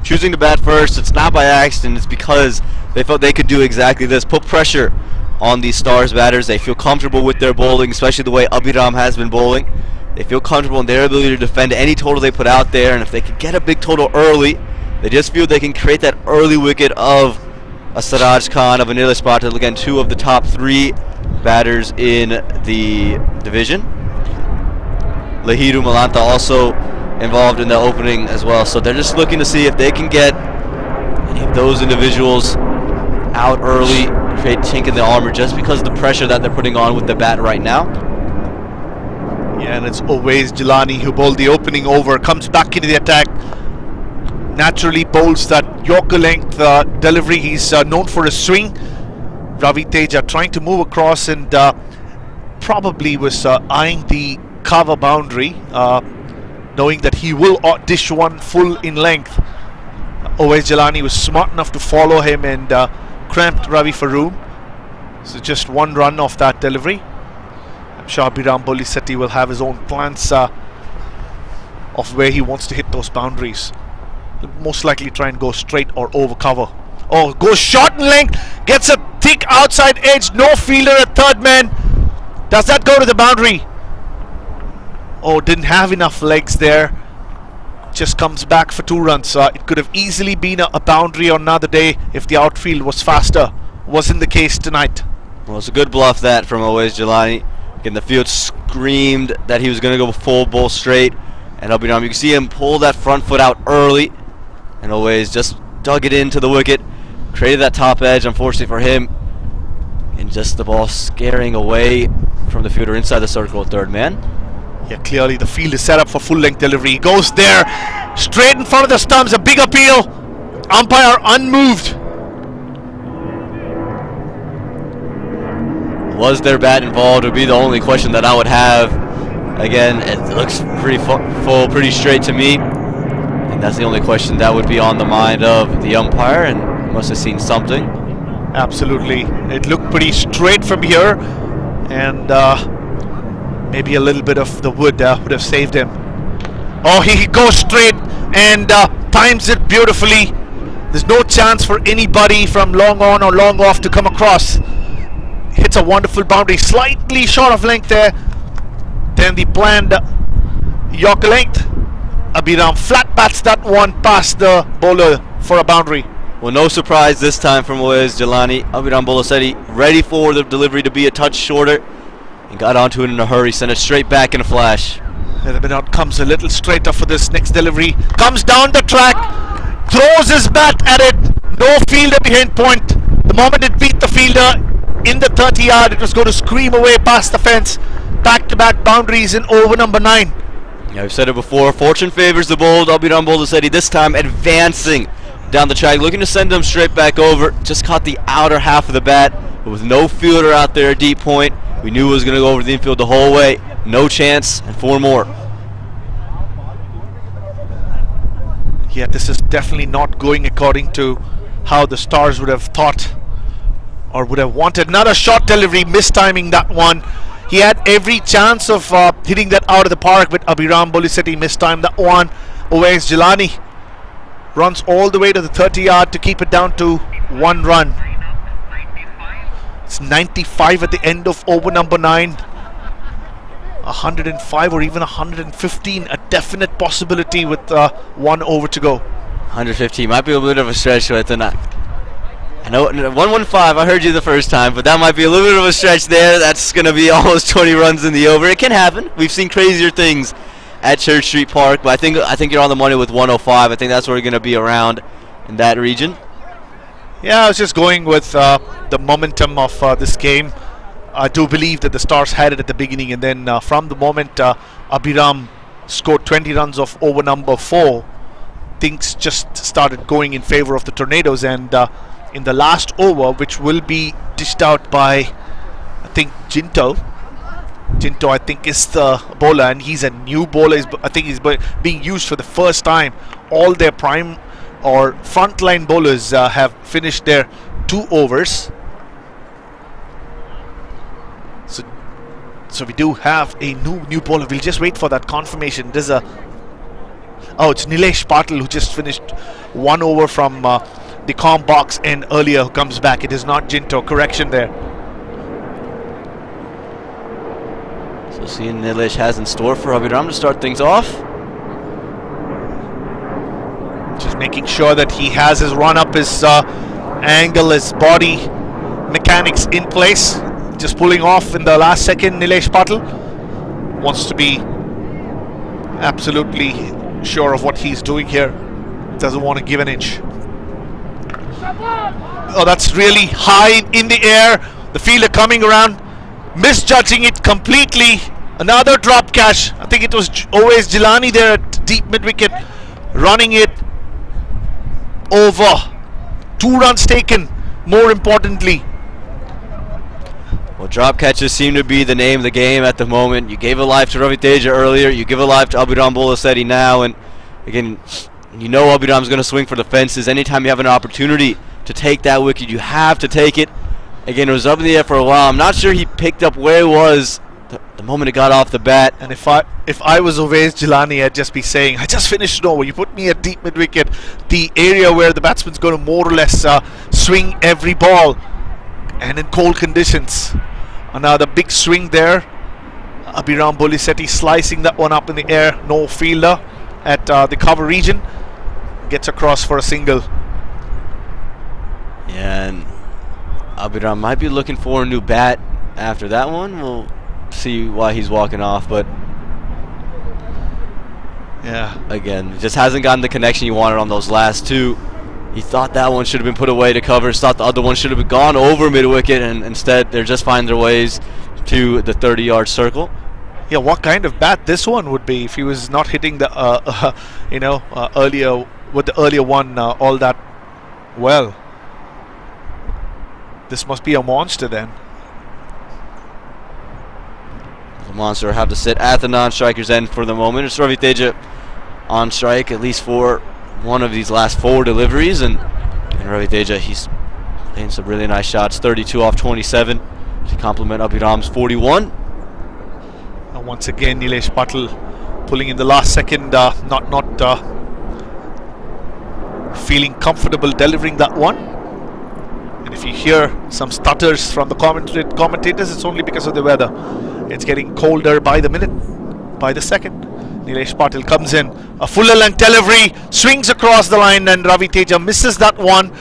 choosing to bat first. It's not by accident. It's because they felt they could do exactly this. Put pressure on these Stars batters. They feel comfortable with their bowling, especially the way Abhiram has been bowling. They feel comfortable in their ability to defend any total they put out there. And if they can get a big total early, they just feel they can create that early wicket of a Siraj Khan, of Anil Patil, again 2 of the top 3 batters in the division. Lahiru Malanta also involved in the opening as well, so they're just looking to see if they can get any of those individuals out early, create chink in the armor just because of the pressure that they're putting on with the bat right now. Yeah, and it's always Jilani who bowled the opening over, comes back into the attack, naturally bowls that Yorker length delivery. He's known for his swing. Ravi Teja trying to move across and probably was eyeing the cover boundary, knowing that he will dish one full in length. Always Jilani was smart enough to follow him and cramped Ravi for room. So just 1 run off that delivery. I'm sure Abhiram Bolusetti will have his own plans of where he wants to hit those boundaries. Most likely try and go straight or over cover. Oh, goes short in length, gets a thick outside edge, no fielder at third man. Does that go to the boundary? Oh, didn't have enough legs there. Just comes back for 2 runs. It could have easily been a boundary on another day if the outfield was faster. Wasn't the case tonight. Well, it's a good bluff that from Always Jelani. Again, the field screamed that he was going to go full ball straight. And Abhiram, you can see him pull that front foot out early. And Always just dug it into the wicket. Created that top edge, unfortunately for him. And just the ball scaring away from the fielder inside the circle, third man. Yeah, clearly the field is set up for full-length delivery. He goes there, straight in front of the stumps, a big appeal. Umpire unmoved. Was their bat involved would be the only question that I would have. Again, it looks pretty full, pretty straight to me. And that's the only question that would be on the mind of the umpire, and he must have seen something. Absolutely. It looked pretty straight from here, and maybe a little bit of the wood would have saved him. Oh, he goes straight, and times it beautifully. There's no chance for anybody from long on or long off to come across. Hits a wonderful boundary, slightly short of length there than the planned Yorker length. Abhiram flat bats that one past the bowler for a boundary. Well, no surprise this time from Moez Jilani. Abhiram Bolasetti ready for the delivery to be a touch shorter and got onto it in a hurry, sent it straight back in a flash. And Abhiram comes a little straighter for this next delivery. Comes down the track, throws his bat at it. No fielder behind point. The moment it beat the fielder in the 30-yard, it was going to scream away past the fence. Back-to-back boundaries in over number 9. Yeah, I've said it before. Fortune favors the bold. Abhiram Bolasetti this time advancing down the track, looking to send him straight back over. Just caught the outer half of the bat, but with no fielder out there at deep point. We knew it was going to go over the infield the whole way. No chance, and 4 more. Yeah, this is definitely not going according to how the Stars would have thought or would have wanted. Another short delivery, mistiming that one. He had every chance of hitting that out of the park, but Abhiram Bolasetti mistimed that one. Owais Jilani runs all the way to the 30-yard to keep it down to 1 run. It's 95 at the end of over number 9. 105 or even 115, a definite possibility with 1 over to go. 115 might be a bit of a stretch right tonight. I know 115, I heard you the first time, but that might be a little bit of a stretch there. That's going to be almost 20 runs in the over. It can happen. We've seen crazier things at Church Street Park, but I think you're on the money with 105. I think that's where you're going to be around in that region. Yeah, I was just going with the momentum of this game. I do believe that the Stars had it at the beginning, and then from the moment Abhiram scored 20 runs of over number 4, things just started going in favor of the Tornadoes. And in the last over, which will be dished out by, I think, Jinto, I think, is the bowler, and he's a new bowler. I think he's being used for the first time. All their prime or frontline bowlers have finished their 2 overs. So we do have a new bowler. We'll just wait for that confirmation. There's it's Nilesh Patil who just finished 1 over from the comm box and earlier, who comes back. It is not Jinto. Correction there. So seeing Nilesh has in store for Abhiram to start things off. Just making sure that he has his run up, his angle, his body mechanics in place. Just pulling off in the last second. Nilesh Patil wants to be absolutely sure of what he's doing here. Doesn't want to give an inch. Oh, that's really high in the air. The fielder coming around, misjudging it completely. Another drop catch. I think it was Owais Jilani there at deep mid wicket, running it over. 2 runs taken, more importantly. Well, drop catches seem to be the name of the game at the moment. You gave a life to Ravi Teja earlier. You give a life to Abhiram Bolasetti now. And again, you know Abhiram's going to swing for the fences. Anytime you have an opportunity to take that wicket, you have to take it. Again, it was up in the air for a while. I'm not sure he picked up where it was the moment it got off the bat. And if I was Owais Jilani, I'd just be saying, I just finished an over. You put me at deep mid wicket, the area where the batsman's going to more or less swing every ball, and in cold conditions. Another big swing there. Abhiram Bolasetti slicing that one up in the air. No fielder at the cover region. Gets across for a single. Yeah, and Abhiram might be looking for a new bat after that one. We'll see why he's walking off, but yeah, again, just hasn't gotten the connection you wanted on those last 2. He thought that one should have been put away to cover. Thought the other one should have gone over mid-wicket, and instead they're just finding their ways to the 30-yard circle. Yeah, what kind of bat this one would be if he was not hitting the earlier with the earlier one all that well. This must be a monster then. The monster will have to sit at the non-striker's end for the moment. It's Ravi Teja on strike, at least for one of these last 4 deliveries, and Ravi Teja, he's playing some really nice shots. 32 off 27 to complement Abhiram's 41. And once again, Nilesh Patil pulling in the last second, not feeling comfortable delivering that one. And if you hear some stutters from the commentators, it's only because of the weather. It's getting colder by the minute, by the second. Nilesh Patil comes in, a fuller length delivery, swings across the line, and Ravi Teja misses that one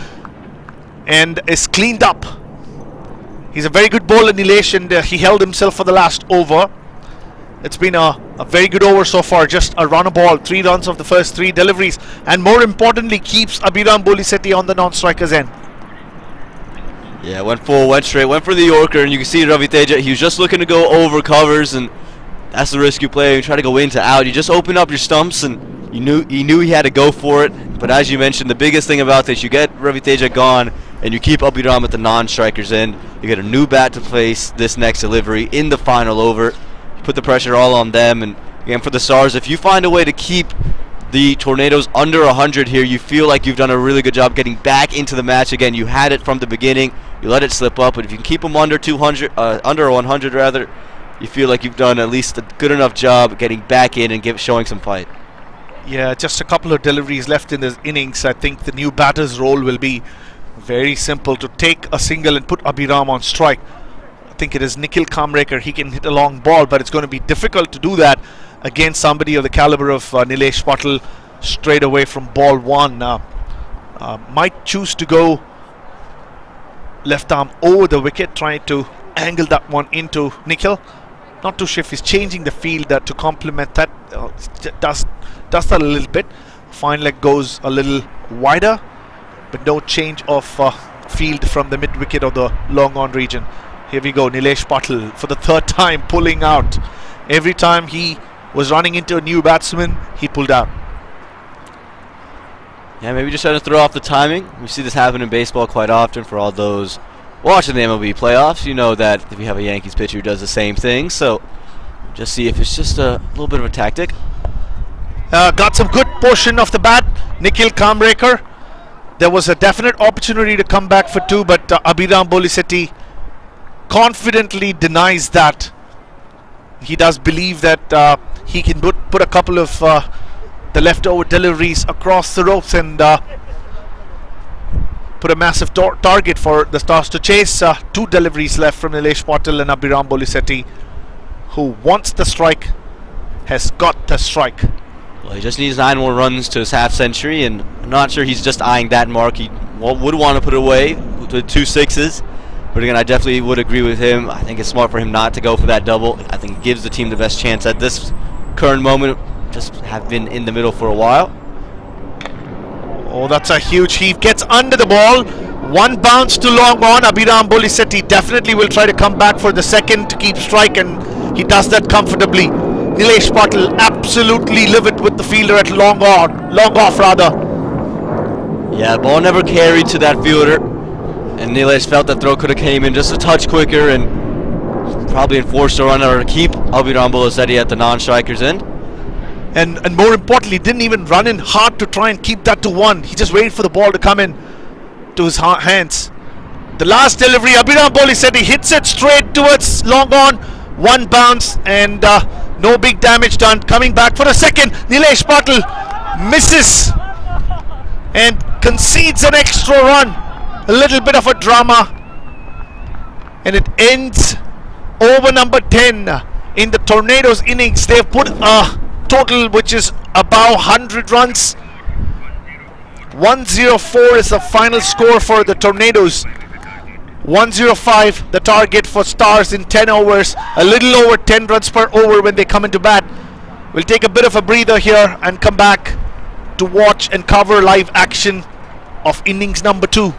and is cleaned up. He's a very good bowler, Nilesh, and he held himself for the last over. It's been a very good over so far, just a run a ball, 3 runs of the first 3 deliveries, and more importantly keeps Abhiram Bolisetti on the non-striker's end. Yeah, went full, went straight, went for the Yorker, and you can see Ravi Teja, he was just looking to go over covers, and that's the risk you play. You try to go into out, you just open up your stumps, and he knew he had to go for it. But as you mentioned, the biggest thing about this, you get Ravi Teja gone, and you keep Abhiram at the non-striker's end. You get a new bat to face this next delivery in the final over. You put the pressure all on them, and again for the Stars, if you find a way to keep the Tornadoes under 100 here, you feel like you've done a really good job getting back into the match again. You had it from the beginning, you let it slip up, but if you can keep them under 100 rather, you feel like you've done at least a good enough job getting back in and showing some fight. Yeah, just a couple of deliveries left in this innings. I think the new batter's role will be very simple, to take a single and put Abhiram on strike. I think it is Nikhil Kamrekar. He can hit a long ball, but it's going to be difficult to do that against somebody of the caliber of Nilesh Patil straight away from ball 1. Might choose to go left arm over the wicket, trying to angle that one into Nikhil. Not too sure if he's changing the field to complement that. Does that a little bit. Fine leg goes a little wider, but no change of field from the mid wicket or the long on region. Here we go, Nilesh Patil for the 3rd time pulling out. Every time he was running into a new batsman, he pulled out. Yeah, maybe just trying to throw off the timing. We see this happen in baseball quite often. For all those watching the MLB playoffs, you know that if you have a Yankees pitcher who does the same thing, so just see if it's just a little bit of a tactic. Got some good portion of the bat, Nikhil Kamrekar. There was a definite opportunity to come back for 2, but Abhiram Bolisetti confidently denies that. He does believe that he can put a couple of the leftover deliveries across the ropes and put a massive target for the Stars to chase. 2 deliveries left from Nilesh Patil, and Abhiram Bolisetti, who wants the strike, has got the strike. Well, he just needs 9 more runs to his half century, and I'm not sure he's just eyeing that mark. He would want to put it away with 2 sixes. But again, I definitely would agree with him. I think it's smart for him not to go for that double. I think it gives the team the best chance at this current moment. Just have been in the middle for a while. Oh, that's a huge heave. Gets under the ball. 1 bounce to long on. Abhiram Bolisetti definitely will try to come back for the second to keep strike, and he does that comfortably. Nilesh Patil absolutely livid with the fielder at long off rather. Yeah, ball never carried to that fielder, and Nilesh felt that throw could have came in just a touch quicker and probably enforced a runner to keep Abhiram Bolisetti at the non-striker's end. And more importantly, didn't even run in hard to try and keep that to 1. He just waited for the ball to come in to his hands. The last delivery, Abhiram Bolisetti hits it straight towards long on. 1 bounce and no big damage done. Coming back for a second, Nilesh Patil misses and concedes an extra run. A little bit of a drama, and it ends over number 10 in the Tornadoes innings. They've put a total which is about 100 runs. 104 is the final score for the Tornadoes. 105 the target for Stars in 10 overs. A little over 10 runs per over when they come into bat. We'll take a bit of a breather here and come back to watch and cover live action of innings number 2.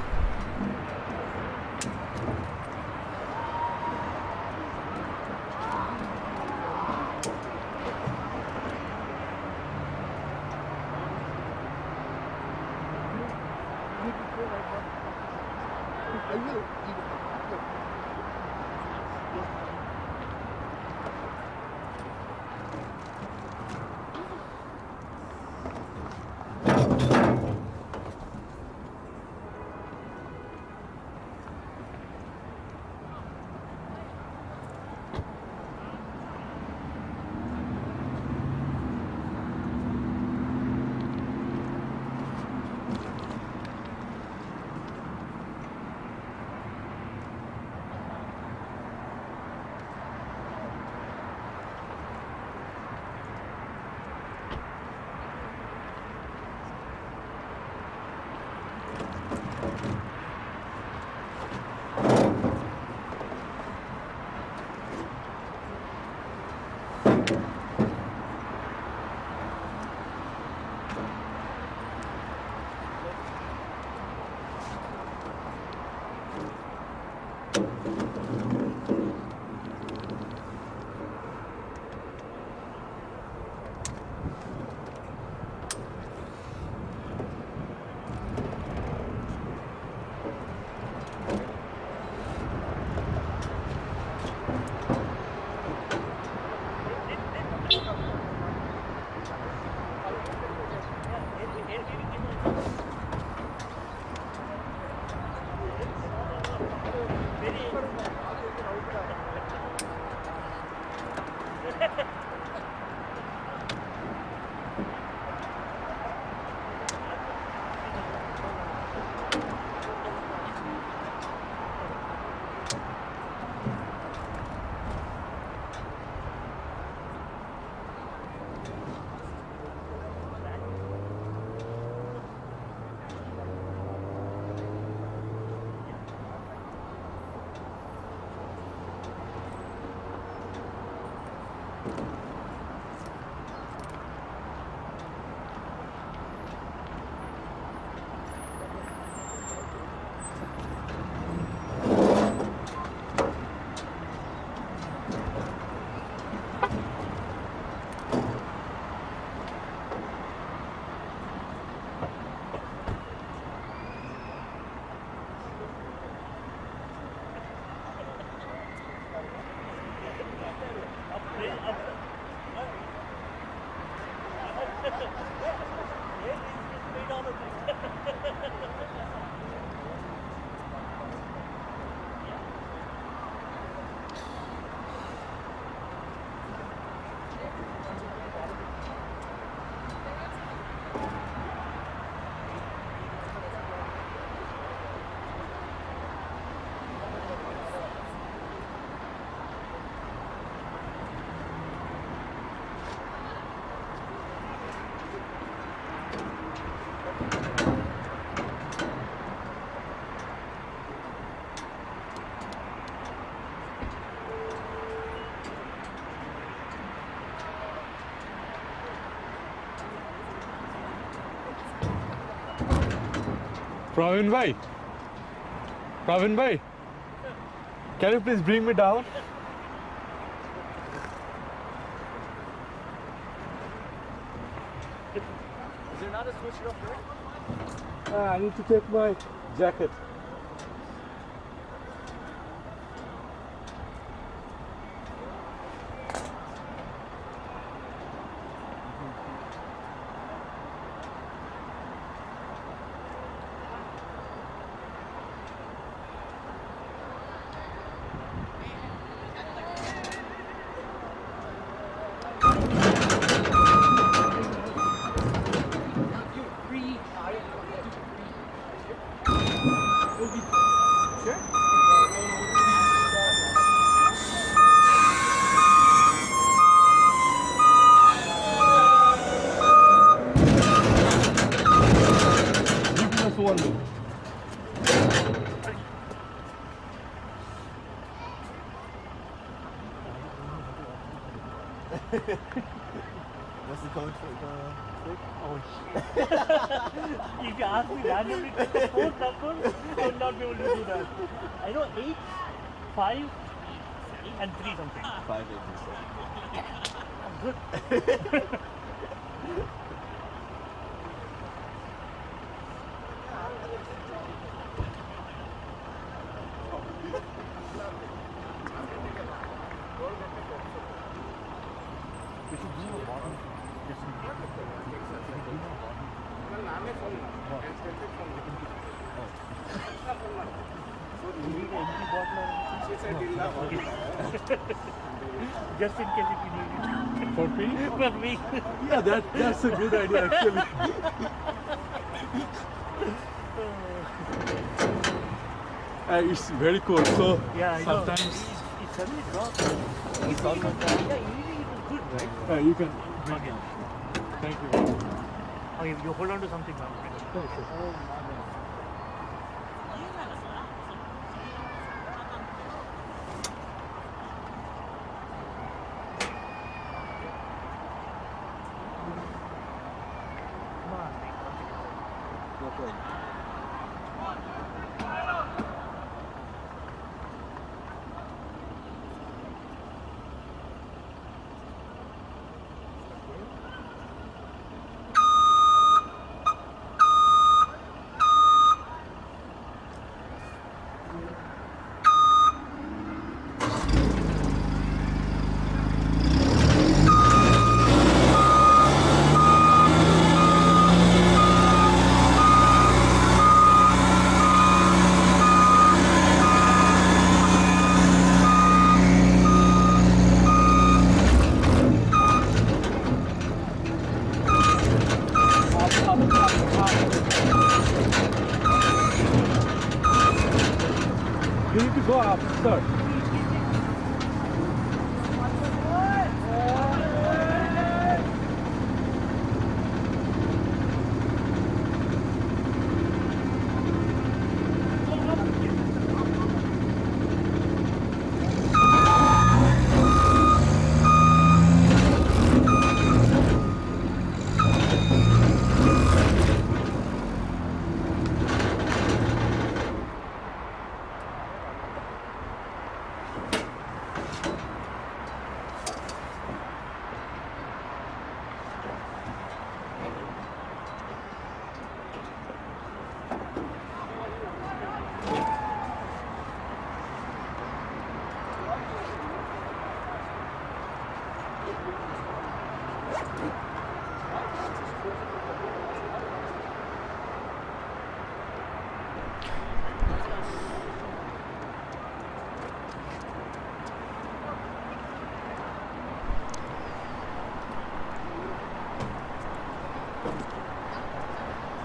Praveen bhai, can you please bring me down? Is there not a switch off there? I need to take my jacket. What's the code for the stick? Oh shit. If you ask me randomly to the fourth number, I will not be able to do that. I know 8, 5, and 3 something. 5, 8, 6. I'm good. Just in case if you need it. For me? For me. Yeah, that's a good idea actually. It's very cold, so Yeah, I know. sometimes It suddenly dropped. It's almost yeah, usually it was good, right? you can bring it. Thank you. Oh, you hold on to something now. You need to go up, sir.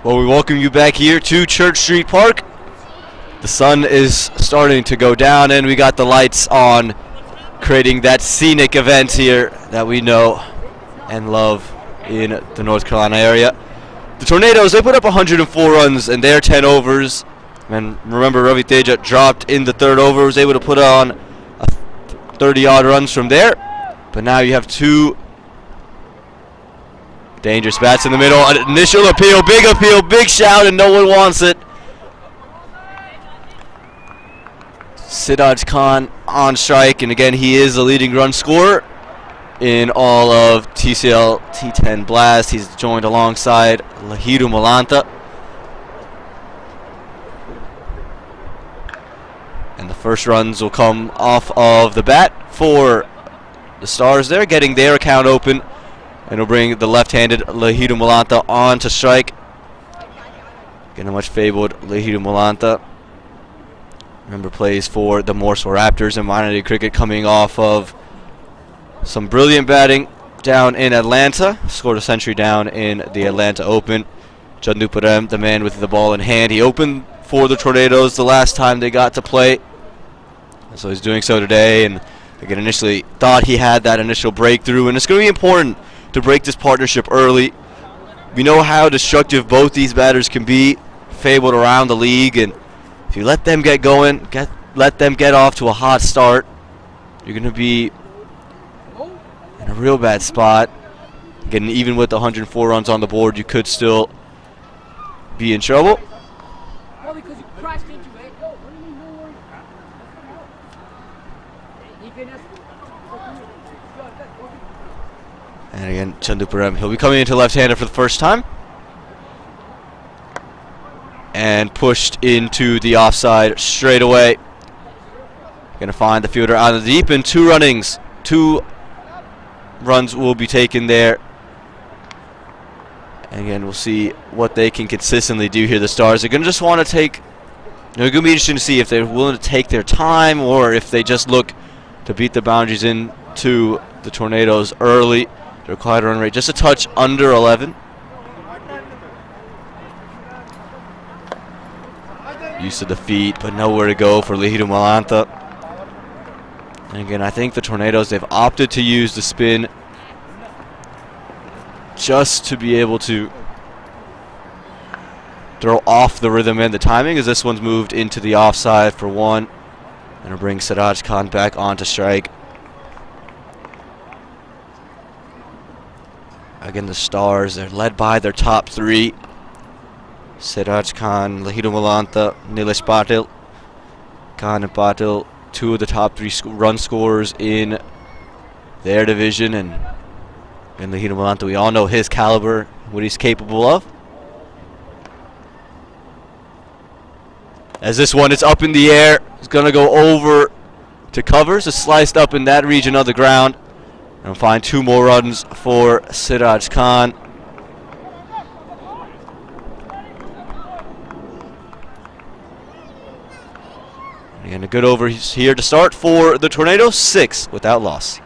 Well, we welcome you back here to Church Street Park. The sun is starting to go down and we got the lights on, creating that scenic event here that we know and love in the North Carolina area. The Tornadoes, they put up 104 runs in their 10 overs. And remember, Ravi Teja dropped in the third over, was able to put on 30-odd runs from there. But now you have two dangerous bats in the middle. An initial appeal, big shout, and no one wants it. Siraj Khan on strike, and again he is the leading run scorer in all of TCL T10 Blast. He's joined alongside Lahiru Malanta. And the first runs will come off of the bat for the Stars there, getting their account open. And will bring the left-handed Lahiru Malanta on to strike. Again, a much fabled Lahiru Malanta. Remember, plays for the Morsel Raptors in minor league cricket, coming off of some brilliant batting down in Atlanta. Scored a century down in the Atlanta Open. Chandupuram, the man with the ball in hand. He opened for the Tornadoes the last time they got to play. So he's doing so today. And again, initially thought he had that initial breakthrough. And it's going to be important to break this partnership early. We know how destructive both these batters can be, fabled around the league. And if you let them get going, let them get off to a hot start, you're going to be in a real bad spot. Again, even with the 104 runs on the board, you could still be in trouble. Because you crashed into it. And again, Chandupuram, he'll be coming into left-hander for the first time. And pushed into the offside straight away. Going to find the fielder out of the deep, and 2 runnings. 2 runs will be taken there. And again, we'll see what they can consistently do here. The Stars are going to just want to take... It's going to be interesting to see if they're willing to take their time or if they just look to beat the boundaries into the Tornadoes early. The required run rate just a touch under 11. Use of the feet, but nowhere to go for Lahiru Malanta. And again, I think the Tornadoes, they've opted to use the spin just to be able to throw off the rhythm and the timing, as this one's moved into the offside for 1. And it'll bring Siraj Khan back on to strike. Again, the Stars, they're led by their top 3. Siraj Khan, Lahiru Malanta, Nilesh Patil. Khan and Patil, 2 of the top 3 run scorers in their division. And Lahiru Malanta, we all know his caliber, what he's capable of. As this one is up in the air, it's going to go over to covers. It's sliced up in that region of the ground. And find 2 more runs for Siraj Khan. And a good over here to start for the Tornadoes, 6 without loss.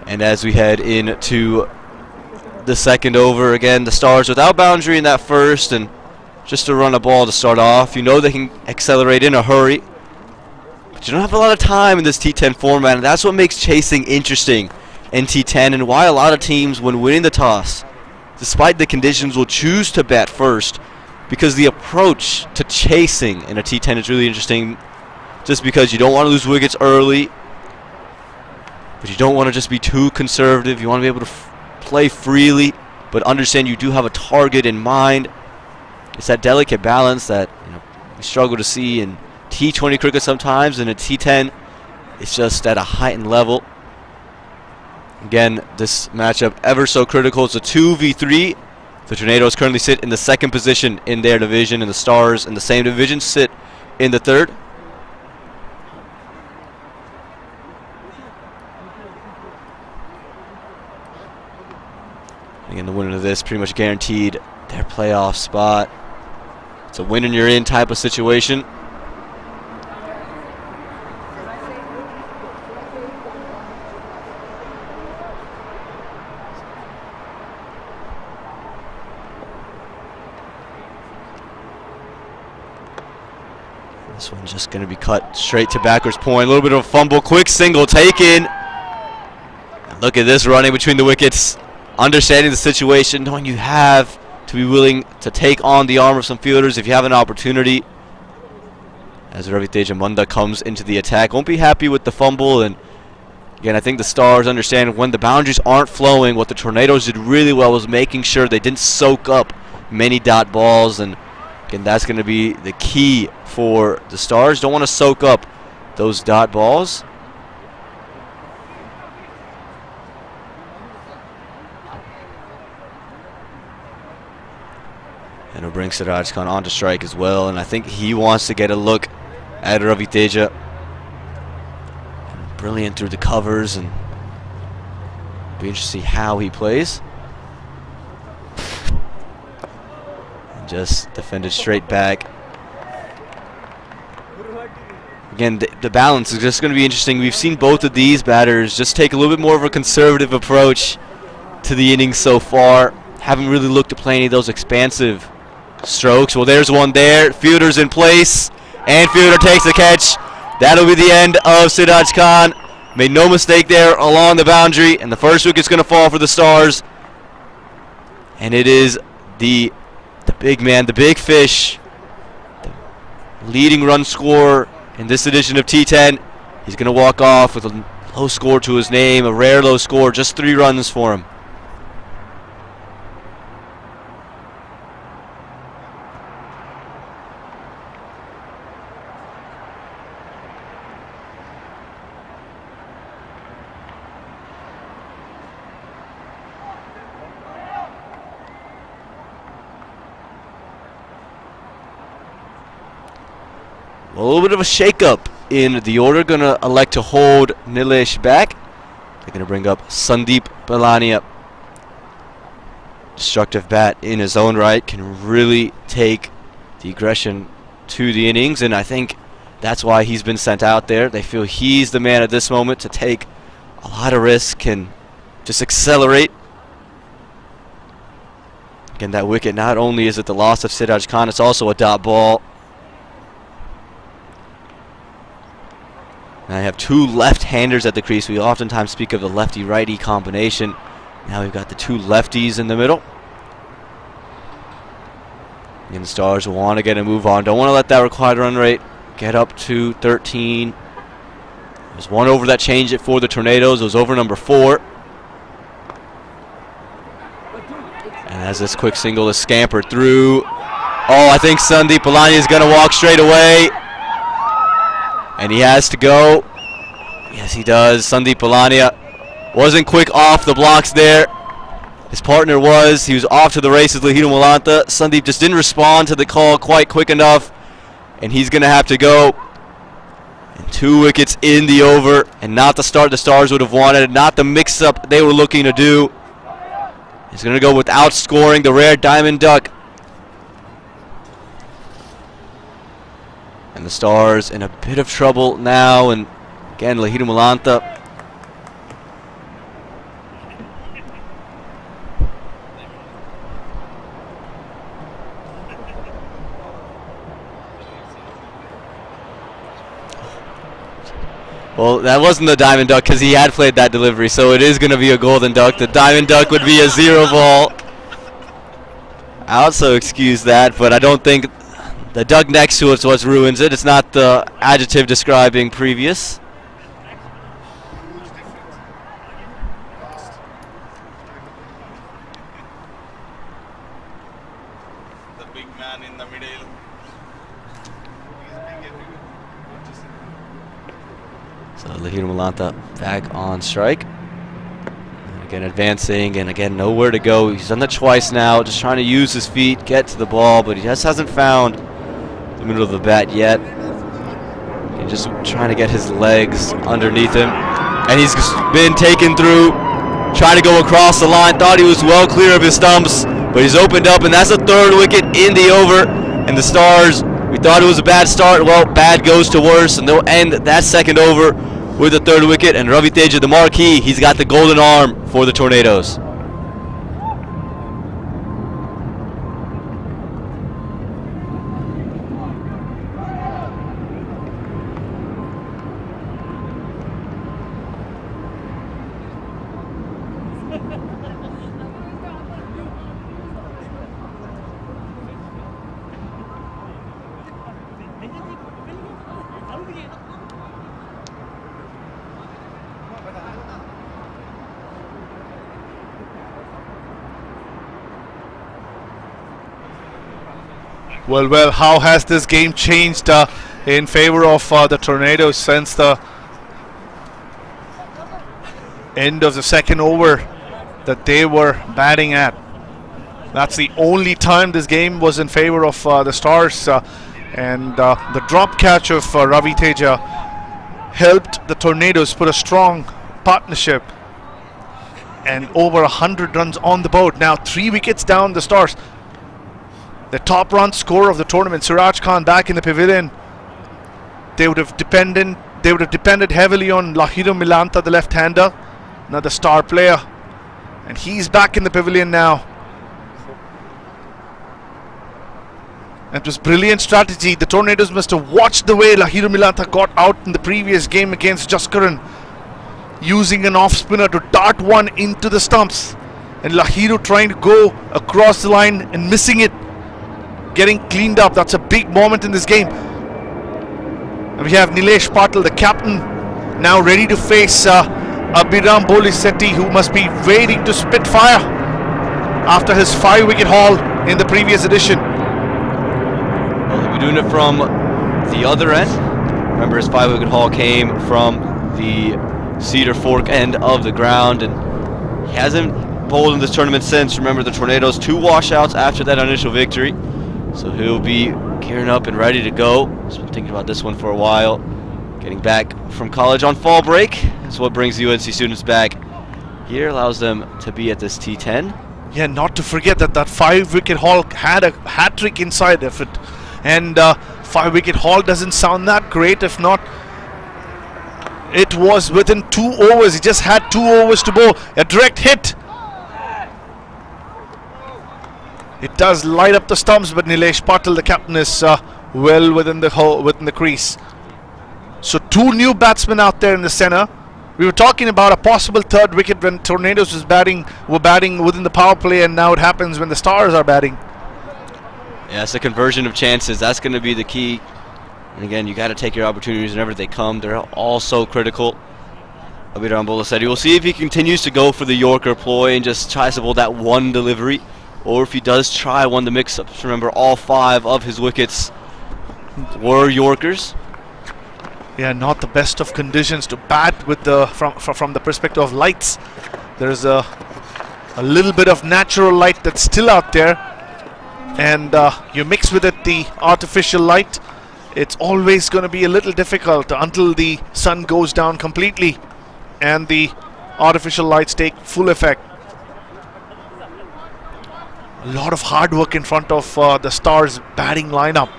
And as we head into the second over, again, the Stars without boundary in that first, and just to run a ball to start off. You know they can accelerate in a hurry, but you don't have a lot of time in this T10 format, and that's what makes chasing interesting in T10, and why a lot of teams, when winning the toss, despite the conditions, will choose to bat first, because the approach to chasing in a T10 is really interesting, just because you don't want to lose wickets early, but you don't want to just be too conservative. You want to be able to play freely, but understand you do have a target in mind. It's that delicate balance that we struggle to see in T20 cricket sometimes, and in T10, it's just at a heightened level. Again, this matchup ever so critical. It's a 2v3. The Tornadoes currently sit in the 2nd position in their division, and the Stars in the same division sit in the 3rd. Again, the winner of this pretty much guaranteed their playoff spot. It's a win and you're in type of situation. This one's just going to be cut straight to backwards point. A little bit of a fumble, quick single taken. And look at this running between the wickets. Understanding the situation, knowing you have to be willing to take on the arm of some fielders if you have an opportunity. as Raviteja Munda comes into the attack. Won't be happy with the fumble, and again, I think the Stars understand when the boundaries aren't flowing, what the Tornadoes did really well was making sure they didn't soak up many dot balls, and again, that's going to be the key for the Stars. Don't want to soak up those dot balls. And it'll bring Siraj Khan onto strike as well, and I think he wants to get a look at Raviteja. Brilliant through the covers, and be interesting to see how he plays. And just defended straight back. Again, the balance is just going to be interesting. We've seen both of these batters just take a little bit more of a conservative approach to the innings so far. Haven't really looked to play any of those expansive strokes. Well, there's one there. Fielder's in place, and Fielder takes the catch. That'll be the end of Siraj Khan. Made no mistake there along the boundary, and the first wicket's going to fall for the Stars. And it is the big man, the big fish, the leading run scorer in this edition of T10. He's going to walk off with a low score to his name, a rare low score, just 3 runs for him. A little bit of a shake-up in the order. Going to elect to hold Nilesh back. They're going to bring up Sandeep Balania. Destructive bat in his own right. Can really take the aggression to the innings, and I think that's why he's been sent out there. They feel he's the man at this moment to take a lot of risk and just accelerate. Again, that wicket, not only is it the loss of Siraj Khan, it's also a dot ball. And I have 2 left-handers at the crease. We oftentimes speak of the lefty-righty combination. Now we've got the 2 lefties in the middle. And the Stars want to get a move on. Don't want to let that required run rate get up to 13. There's one over that changed it for the Tornadoes. It was over number 4. And as this quick single is scampered through. Oh, I think Sandeep Balania is going to walk straight away. And he has to go. Yes, he does. Sandeep Balania wasn't quick off the blocks there. His partner was. He was off to the races, Lahiru Malanta. Sandeep just didn't respond to the call quite quick enough. And he's going to have to go. And 2 wickets in the over. And not the start the Stars would have wanted. Not the mix-up they were looking to do. He's going to go without scoring the rare diamond duck. And the Stars in a bit of trouble now. And again, Lahiru Malanta. Well, that wasn't the diamond duck because he had played that delivery, so it is going to be a golden duck. The diamond duck would be a 0 ball. I also excuse that, but I don't think the duck next to it's what ruins it. It's not the adjective describing previous. The big man in the middle. So Lahiru Malanta back on strike. And again, advancing, and again, nowhere to go. He's done that twice now, just trying to use his feet, get to the ball, but he just hasn't found the middle of the bat yet. He's just trying to get his legs underneath him. And he's been taken through, trying to go across the line. Thought he was well clear of his stumps, but he's opened up, and that's the 3rd wicket in the over. And the Stars, we thought it was a bad start. Well, bad goes to worse, and they'll end that 2nd over with the 3rd wicket. And Raviteja, the marquee, he's got the golden arm for the Tornadoes. Well, how has this game changed in favor of the Tornadoes since the end of the second over that they were batting at? That's the only time this game was in favor of the Stars, and the drop catch of Ravi Teja helped the Tornadoes put a strong partnership and over 100 runs on the board. Now 3 wickets down the Stars. The top run scorer of the tournament, Siraj Khan, back in the pavilion. They would have depended heavily on Lahiru Milanta, the left-hander, another star player, and he's back in the pavilion now. It was brilliant strategy. The Tornadoes must have watched the way Lahiru Milanta got out in the previous game against Jaskaran, using an off-spinner to dart one into the stumps, and Lahiru trying to go across the line and missing it, getting cleaned up. That's a big moment in this game. And we have Nilesh Patil, the captain, now ready to face Abhiram Bolisetti, who must be waiting to spit fire after his 5-wicket haul in the previous edition. Well, he'll be doing it from the other end. Remember, his 5-wicket haul came from the Cedar Fork end of the ground, and he hasn't bowled in this tournament since. Remember, the Tornadoes 2 washouts after that initial victory, so he'll be gearing up and ready to go. He's been thinking about this one for a while. Getting back from college on fall break is what brings UNC students back here, allows them to be at this T10. Yeah, not to forget that 5-wicket haul had a hat-trick inside of it, and 5-wicket haul doesn't sound that great. If not, it was within 2 overs. He just had 2 overs to bowl. A direct hit. It does light up the stumps, but Nilesh Patil, the captain, is well within the crease. So 2 new batsmen out there in the center. We were talking about a possible 3rd wicket when Tornadoes were batting within the power play, and now it happens when the Stars are batting. Yeah, it's the conversion of chances. That's going to be the key. And again, you got to take your opportunities whenever they come. They're all so critical. Abhiram Bolisetti, we'll see if he continues to go for the Yorker ploy and just tries to bowl that one delivery, or if he does try one of the mix-ups. Remember, all 5 of his wickets were Yorkers. Yeah, not the best of conditions to bat with the from the perspective of lights. There's a little bit of natural light that's still out there, and you mix with it the artificial light. It's always going to be a little difficult until the sun goes down completely and the artificial lights take full effect. A lot of hard work in front of the Stars batting lineup.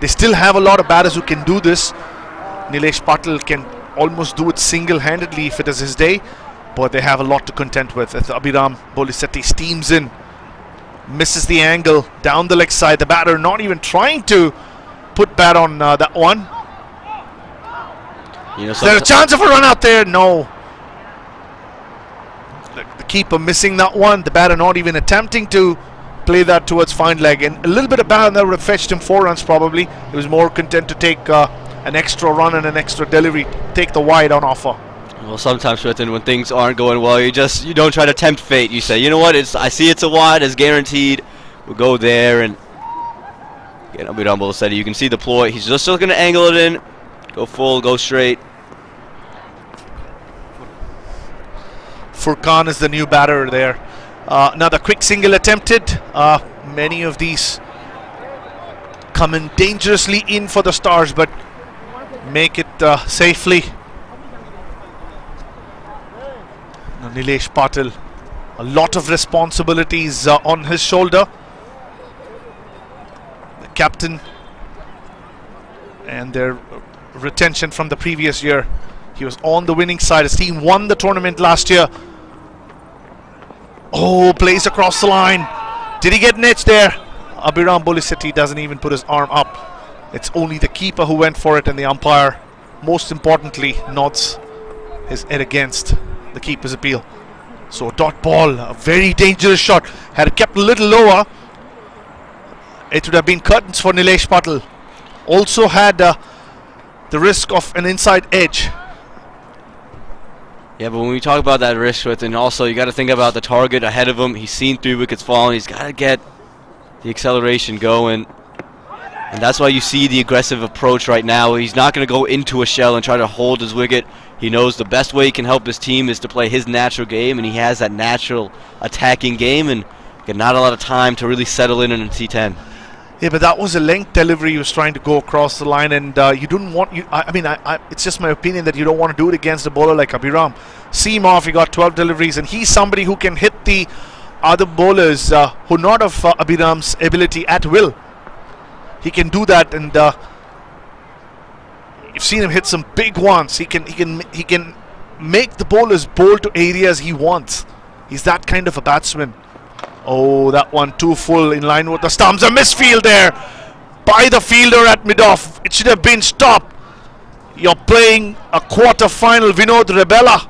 They still have a lot of batters who can do this. Nilesh Patil can almost do it single-handedly if it is his day, but they have a lot to contend with. As Abhiram Bolisetti steams in, misses the angle down the leg side. The batter not even trying to put bat on that one. You know, is there a chance of a run out there? No. The keeper missing that one. The batter not even attempting to play that towards fine leg. And a little bit of bat that would have fetched him 4 runs probably. He was more content to take an extra run and an extra delivery. Take the wide on offer. Well, sometimes, Shwetan, when things aren't going well, you don't try to tempt fate. You say, you know what? I see it's a wide. It's guaranteed. We'll go there. And again, Abhiram Bolisetti, you can see the ploy. He's just still going to angle it in, go full, go straight. Furkan is the new batter there. Another quick single attempted. Many of these come in dangerously in for the Stars, but make it safely. Now Nilesh Patil, a lot of responsibilities on his shoulder. The captain and their retention from the previous year. He was on the winning side. His team won the tournament last year. Oh, plays across the line. Did he get an edge there? Abhiram Bolisetti doesn't even put his arm up. It's only the keeper who went for it, and the umpire, most importantly, nods his head against the keeper's appeal. So a dot ball, a very dangerous shot. Had it kept a little lower, it would have been curtains for Nilesh Patil. Also had the risk of an inside edge. Yeah, but when we talk about that risk, and also you got to think about the target ahead of him. He's seen 3 wickets fall, and he's got to get the acceleration going. And that's why you see the aggressive approach right now. He's not going to go into a shell and try to hold his wicket. He knows the best way he can help his team is to play his natural game, and he has that natural attacking game, and not a lot of time to really settle in a T10. Yeah, but that was a length delivery. He was trying to go across the line, and you don't want. It's just my opinion that you don't want to do it against a bowler like Abhiram. See him off. He got 12 deliveries, and he's somebody who can hit the other bowlers who not of Abhiram's ability at will. He can do that, and you've seen him hit some big ones. He can make the bowlers bowl to areas he wants. He's that kind of a batsman. Oh, that one too full in line with the stumps. A misfield there by the fielder at mid-off. It should have been stopped. You're playing a quarter-final. Vinod Rebella,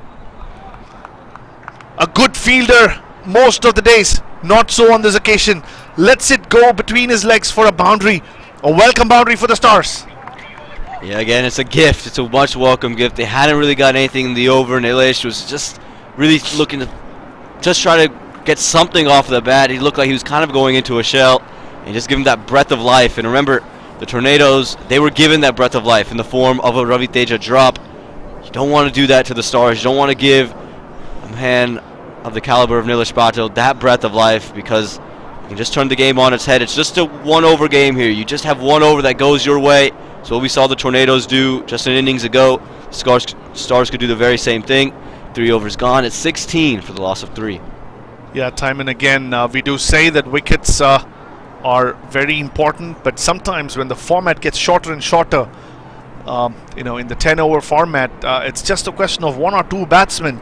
a good fielder most of the days. Not so on this occasion. Lets it go between his legs for a boundary. A welcome boundary for the Stars. Yeah, again, it's a gift. It's a much welcome gift. They hadn't really got anything in the over, and Nilesh was just really looking to just try to get something off the bat. He looked like he was kind of going into a shell, and just give him that breath of life. And remember, the Tornadoes, they were given that breath of life in the form of a Ravi Teja drop. You don't want to do that to the Stars. You don't want to give a man of the caliber of Nilesh Patil that breath of life, because you can just turn the game on its head. It's just a one-over game here. You just have one over that goes your way. So what we saw the Tornadoes do just an innings ago, Stars could do the very same thing. 3 overs gone. It's 16 for the loss of 3. Yeah, time and again, we do say that wickets are very important, but sometimes when the format gets shorter and shorter, in the 10-over format, it's just a question of 1 or 2 batsmen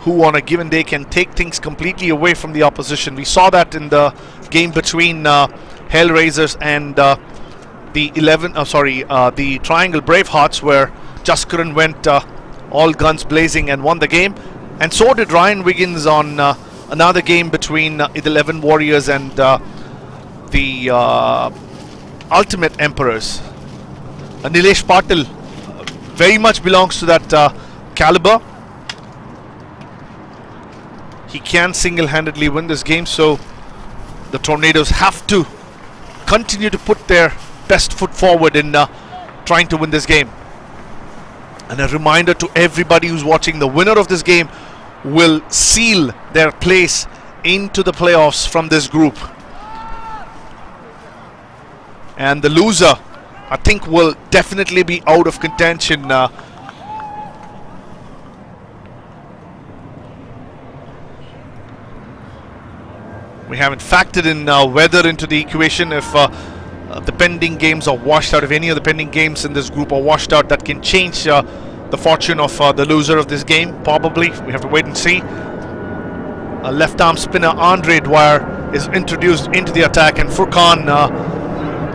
who on a given day can take things completely away from the opposition. We saw that in the game between Hellraisers and the Triangle Bravehearts, where Jaskaran went all guns blazing and won the game. And so did Ryan Wiggins on another game between the 11 Warriors and the Ultimate Emperors. Nilesh Patil very much belongs to that caliber. He can single-handedly win this game, so the Tornadoes have to continue to put their best foot forward in trying to win this game. And a reminder to everybody who's watching, the winner of this game will seal their place into the playoffs from this group. And the loser, I think, will definitely be out of contention. We haven't factored in weather into the equation. If the pending games are washed out, if any of the pending games in this group are washed out, that can change the fortune of the loser of this game, probably. We have to wait and see. A left-arm spinner, Andre Dwyer, is introduced into the attack, and Furkan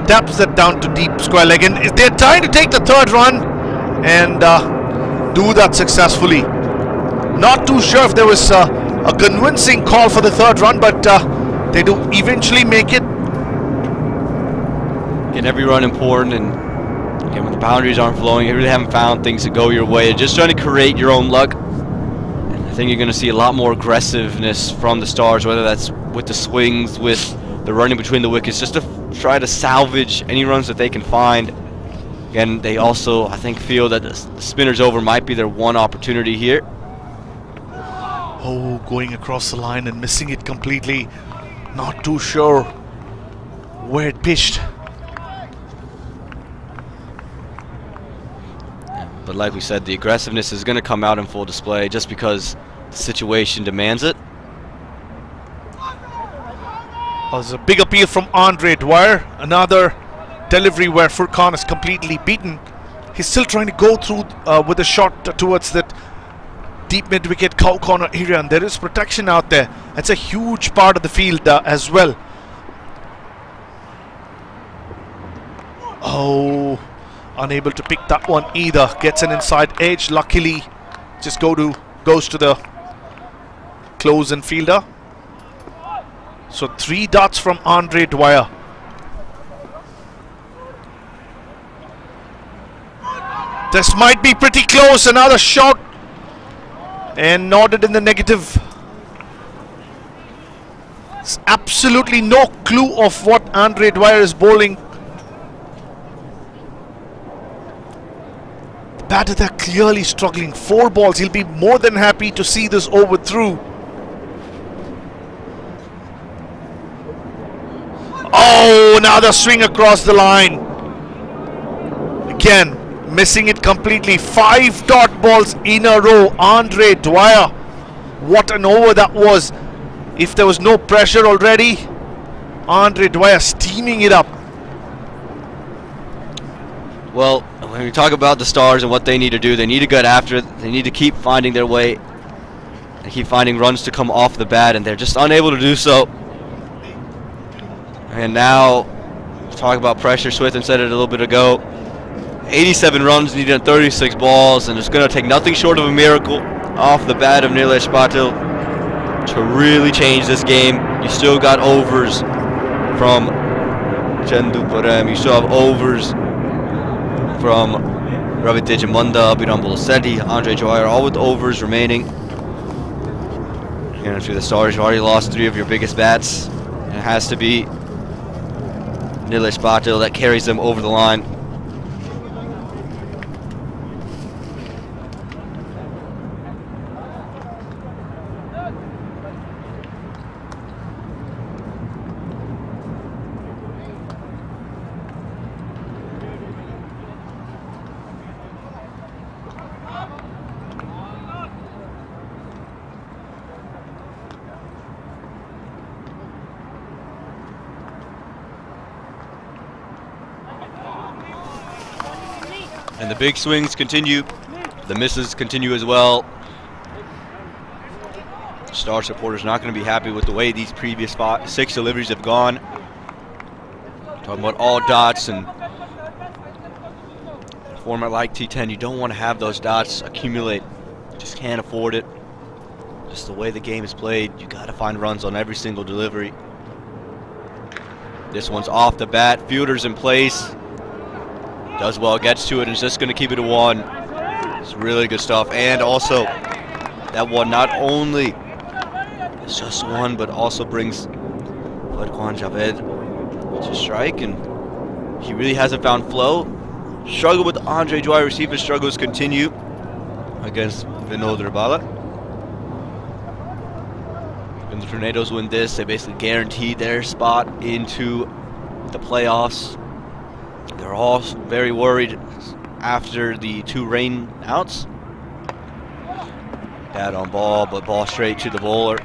taps that down to deep square leg. And they're trying to take the 3rd run and do that successfully. Not too sure if there was a convincing call for the 3rd run, but they do eventually make it. Again, every run important, and again, when the boundaries aren't flowing, you really haven't found things to go your way. You're just trying to create your own luck. And I think you're going to see a lot more aggressiveness from the Stars, whether that's with the swings, with the running between the wickets, just to try to salvage any runs that they can find. Again, they also, I think, feel that the spinner's over might be their one opportunity here. Oh, going across the line and missing it completely. Not too sure where it pitched. But like we said, the aggressiveness is going to come out in full display just because the situation demands it. There's a big appeal from Andre Dwyer. Another delivery where Furkan is completely beaten. He's still trying to go through with a shot towards that deep mid-wicket cow corner area, and there is protection out there. That's a huge part of the field as well. Oh, unable to pick that one either. Gets an inside edge. Luckily, just goes to the close-in fielder. So 3 dots from Andre Dwyer. This might be pretty close. Another shot, and nodded in the negative. There's absolutely no clue of what Andre Dwyer is bowling batter, they're clearly struggling. 4 balls. He'll be more than happy to see this over through. Oh, another swing across the line. Again, missing it completely. 5 dot balls in a row. Andre Dwyer. What an over that was. If there was no pressure already, Andre Dwyer steaming it up. Well, when we talk about the Stars and what they need to do, they need to get after it. They need to keep finding their way and keep finding runs to come off the bat, and they're just unable to do so. And now, talk about pressure. Swithin said it a little bit ago. 87 runs needed on 36 balls, and it's going to take nothing short of a miracle off the bat of Nilesh Patil to really change this game. You still got overs from Chandu Param. You still have overs from Ravi Tejamunda, Abhiram Bolasetti, Andre Dwyer, all with overs remaining. And for the Stars, you've already lost 3 of your biggest bats. And it has to be Nilesh Patil that carries them over the line. And the big swings continue. The misses continue as well. Star supporters not going to be happy with the way these previous 6 deliveries have gone. Talking about all dots, and a format like T10, you don't want to have those dots accumulate. You just can't afford it. Just the way the game is played, you got to find runs on every single delivery. This one's off the bat. Fielder's in place. Does well, gets to it, and is just going to keep it a 1. It's really good stuff. And also, that one not only is just 1, but also brings Fadkwan Javed to strike, and he really hasn't found flow. Struggle with Andre Dwyer. Receiver struggles continue against Vinod Rabala. And the Tornadoes win this. They basically guarantee their spot into the playoffs. They're all very worried after the 2 rain outs. Bad on ball, but ball straight to the bowler.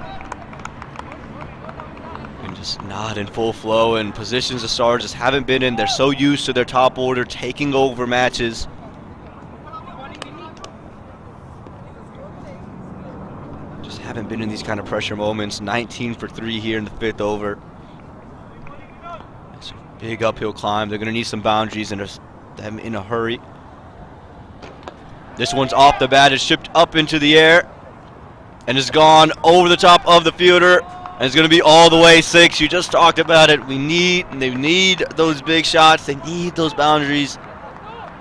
And just not in full flow, and positions the Stars just haven't been in. They're so used to their top order taking over matches. Just haven't been in these kind of pressure moments. 19 for 3 here in the 5th over. Big uphill climb. They're going to need some boundaries and them in a hurry. This one's off the bat. It's shipped up into the air and it's gone over the top of the fielder. And it's going to be all the way 6. You just talked about it. They need those big shots. They need those boundaries.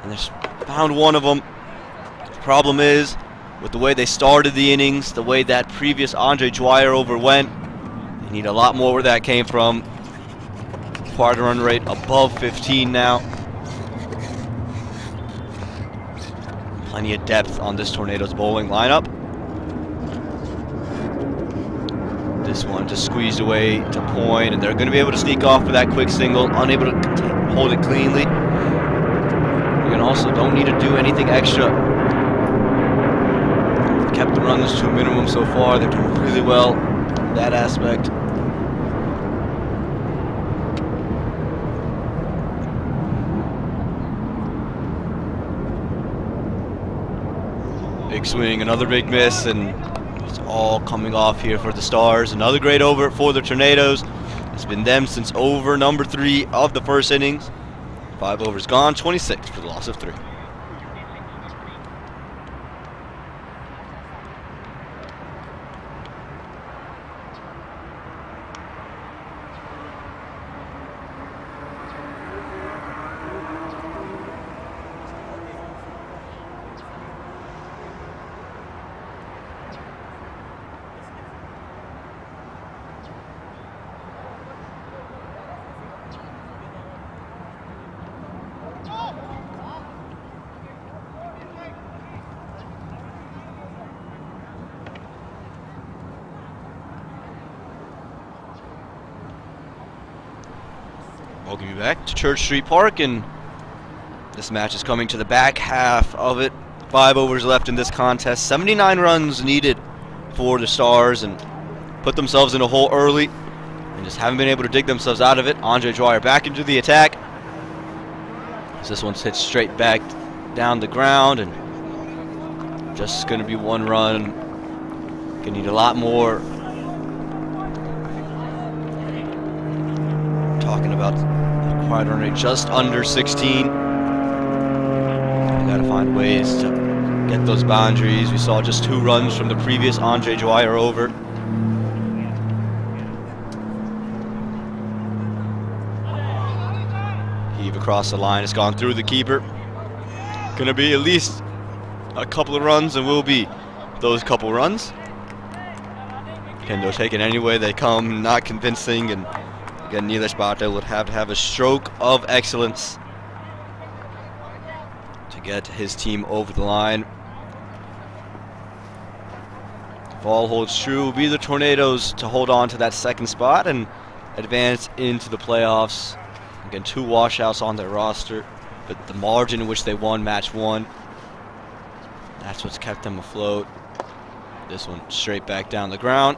And they found one of them. The problem is, with the way they started the innings, the way that previous Andre Dwyer over went, they need a lot more where that came from. Required run rate above 15 now. Plenty of depth on this Tornadoes bowling lineup. This one just squeezed away to point, and they're going to be able to sneak off for that quick single, unable to hold it cleanly. You can also don't need to do anything extra. They've kept the runs to a minimum so far. They're doing really well in that aspect. Big swing, another big miss, and it's all coming off here for the Stars. Another great over for the Tornadoes. It's been them since over number 3 of the first innings. 5 overs gone, 26 for the loss of 3. Welcome you back to Church Street Park, and this match is coming to the back half of it. 5 overs left in this contest. 79 runs needed for the Stars, and put themselves in a hole early and just haven't been able to dig themselves out of it. Andre Dwyer back into the attack. So this one's hit straight back down the ground, and just going to be 1 run. Going to need a lot more. Talking about required run rate just under 16. You got to find ways to get those boundaries. We saw just 2 runs from the previous Andre Dwyer over. Heave across the line. It's gone through the keeper. Gonna be at least a couple of runs, and will be those couple runs. Kendo taking any way they come, not convincing, and again, Nilesh Bhatta would have to have a stroke of excellence to get his team over the line. If all holds true, will be the Tornadoes to hold on to that 2nd spot and advance into the playoffs. Again, 2 washouts on their roster, but the margin in which they won match 1, that's what's kept them afloat. This one straight back down the ground.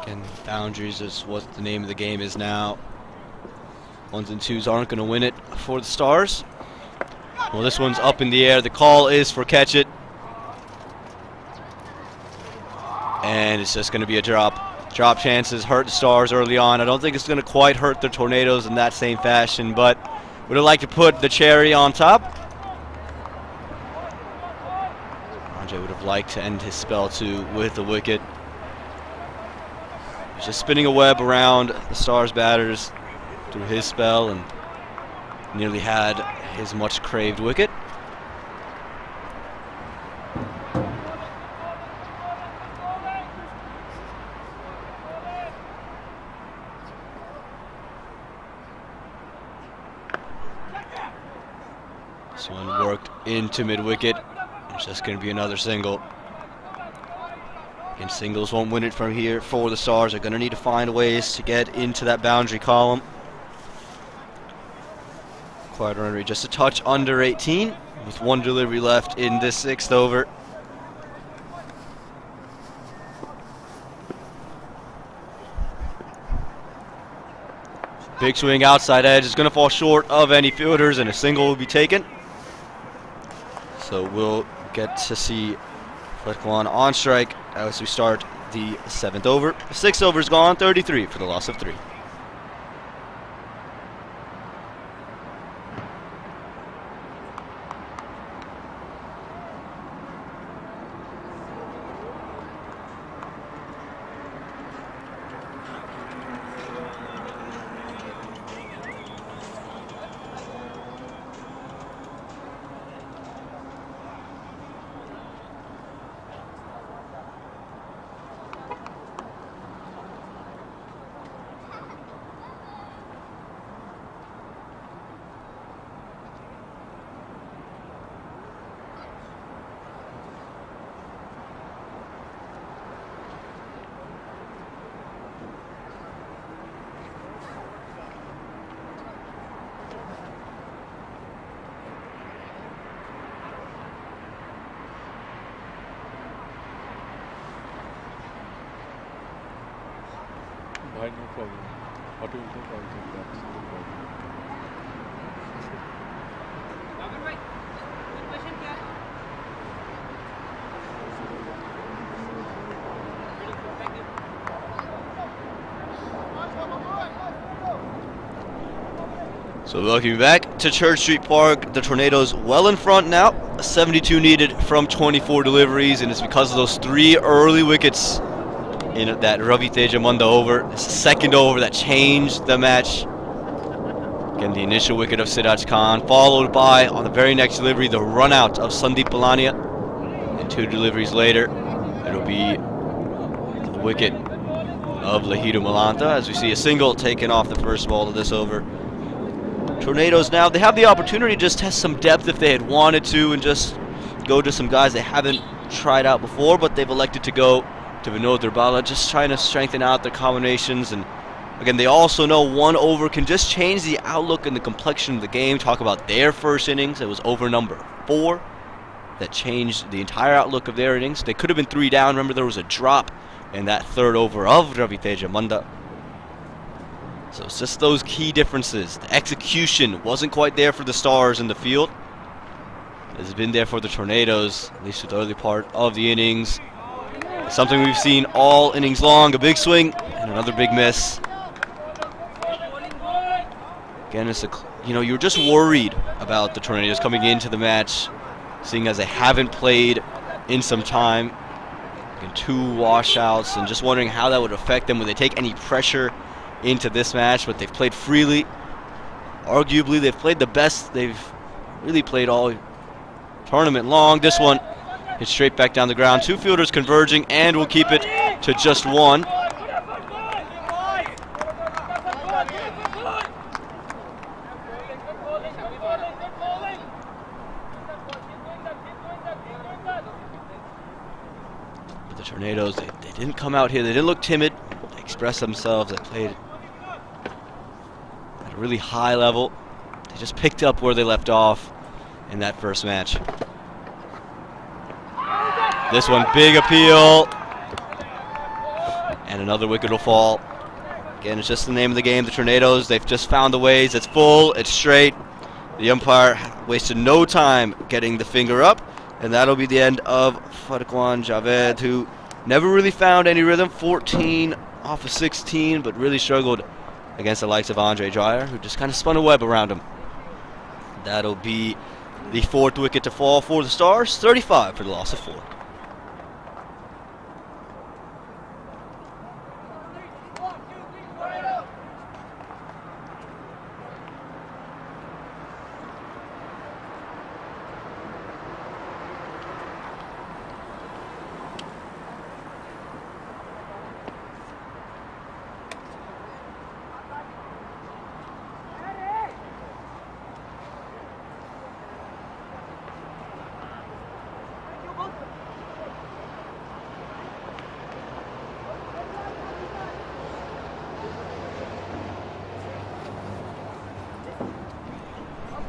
Again, boundaries is what the name of the game is now. 1s and 2s aren't going to win it for the Stars. Well, this one's up in the air. The call is for catch it. And it's just going to be a drop. Drop chances hurt the Stars early on. I don't think it's going to quite hurt the Tornadoes in that same fashion, but would have liked to put the cherry on top. Andre would have liked to end his spell too with the wicket. He's just spinning a web around the Stars batters through his spell, and nearly had his much craved wicket. This one worked into mid-wicket. It's just going to be another single. And singles won't win it from here for the Stars. They're going to need to find ways to get into that boundary column. Required run rate just a touch under 18, with 1 delivery left in this 6th over. Big swing outside edge is going to fall short of any fielders, and a single will be taken. So we'll get to see Fletchwan on strike as we start the 7th over. The 6th over is gone, 33 for the loss of 3. Bhai, no problem. What do you think? I think that's no problem. So welcome you back to Church Street Park. The Tornadoes well in front now. 72 needed from 24 deliveries, and it's because of those 3 early wickets in that Ravi Tejamanda over. It's the 2nd over that changed the match. Again, the initial wicket of Siraj Khan, followed by, on the very next delivery, the run out of Sandeep Palania. And 2 deliveries later, it'll be the wicket of Lahiru Malanta, as we see a single taken off the first ball of this over. Tornadoes now, they have the opportunity to just test some depth if they had wanted to and just go to some guys they haven't tried out before, but they've elected to go to Vinod Durbala, just trying to strengthen out their combinations. And again, they also know one over can just change the outlook and the complexion of the game. Talk about their first innings. It was over number 4 that changed the entire outlook of their innings. They could have been 3 down. Remember, there was a drop in that third over of Ravi Teja Munda. So it's just those key differences. The execution wasn't quite there for the Stars in the field. It's been there for the Tornadoes, at least for the early part of the innings. Something we've seen all innings long, a big swing and another big miss. Again, it's you're just worried about the Tornadoes coming into the match, seeing as they haven't played in some time. Again, 2 washouts, and just wondering how that would affect them. Would they take any pressure into this match? But they've played freely. Arguably, they've played the best they've really played all tournament long. This one hits straight back down the ground. 2 fielders converging, and we'll keep it to just 1. But the Tornadoes, they didn't come out here. They didn't look timid. They expressed themselves. They played at a really high level. They just picked up where they left off in that first match. This one, big appeal, and another wicket will fall. Again, it's just the name of the game. The Tornadoes, they've just found the ways. It's full, it's straight. The umpire wasted no time getting the finger up, and that'll be the end of Farquan Javed, who never really found any rhythm. 14 off of 16, but really struggled against the likes of Andre Dreyer, who just kind of spun a web around him. That'll be the 4th wicket to fall for the Stars. 35 for the loss of 4.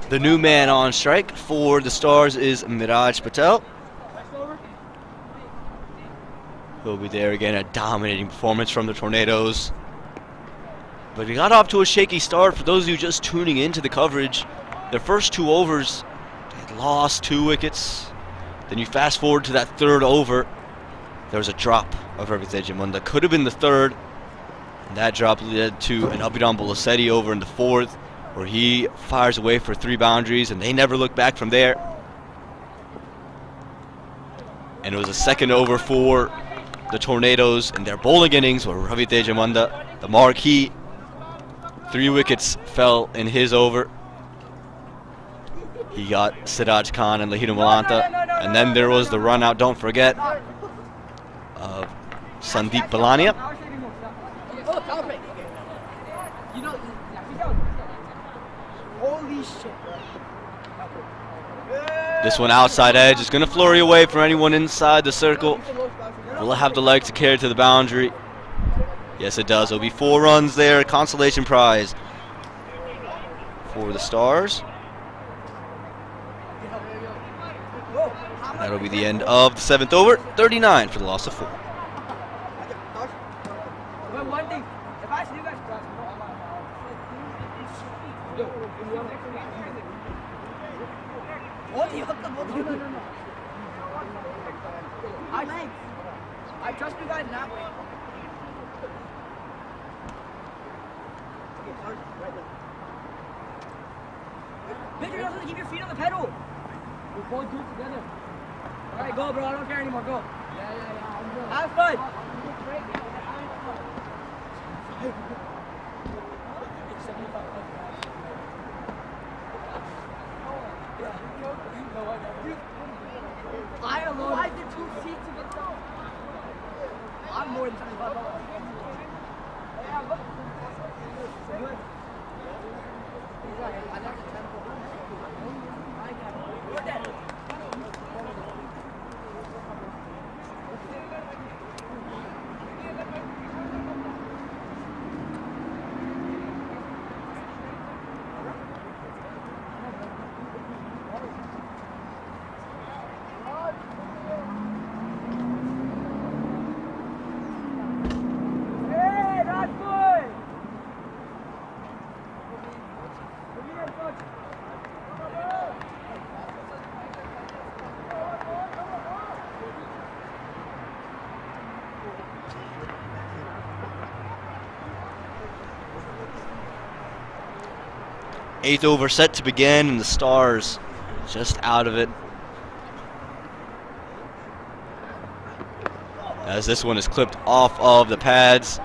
The new man on strike for the Stars is Miraj Patel. He'll be there again, a dominating performance from the Tornadoes. But he got off to a shaky start. For those of you just tuning into the coverage, their first 2 overs, they had lost 2 wickets. Then you fast forward to that 3rd over, there was a drop of Ravi Teja Munda. Could have been the 3rd. And that drop led to an Abhiram Bolasetti over in the 4th, where he fires away for 3 boundaries, and they never look back from there. And it was a 2nd over for the Tornadoes in their bowling innings, where Ravi Teja Munda, the marquee, 3 wickets fell in his over. He got Siraj Khan and Lahiru Malanta, and then there was the run out, don't forget, of Sandeep Balania. Holy shit. This one outside edge is going to flurry away from anyone inside the circle. Will it have the leg to carry to the boundary? Yes, it does. It'll be 4 runs there, consolation prize for the Stars. And that'll be the end of the 7th over. 39 for the loss of 4. One thing, if I see you guys I trust you guys in that way. Make sure you also keep your feet on the pedal. We're both do it together. Alright, go bro, I don't care anymore, go. Yeah. Have fun. I alone. Why is there 2 seats to get down? have more than 75 dollars. Hey, that's good. Eighth over set to begin, and the Stars just out of it. As this one is clipped off of the pads.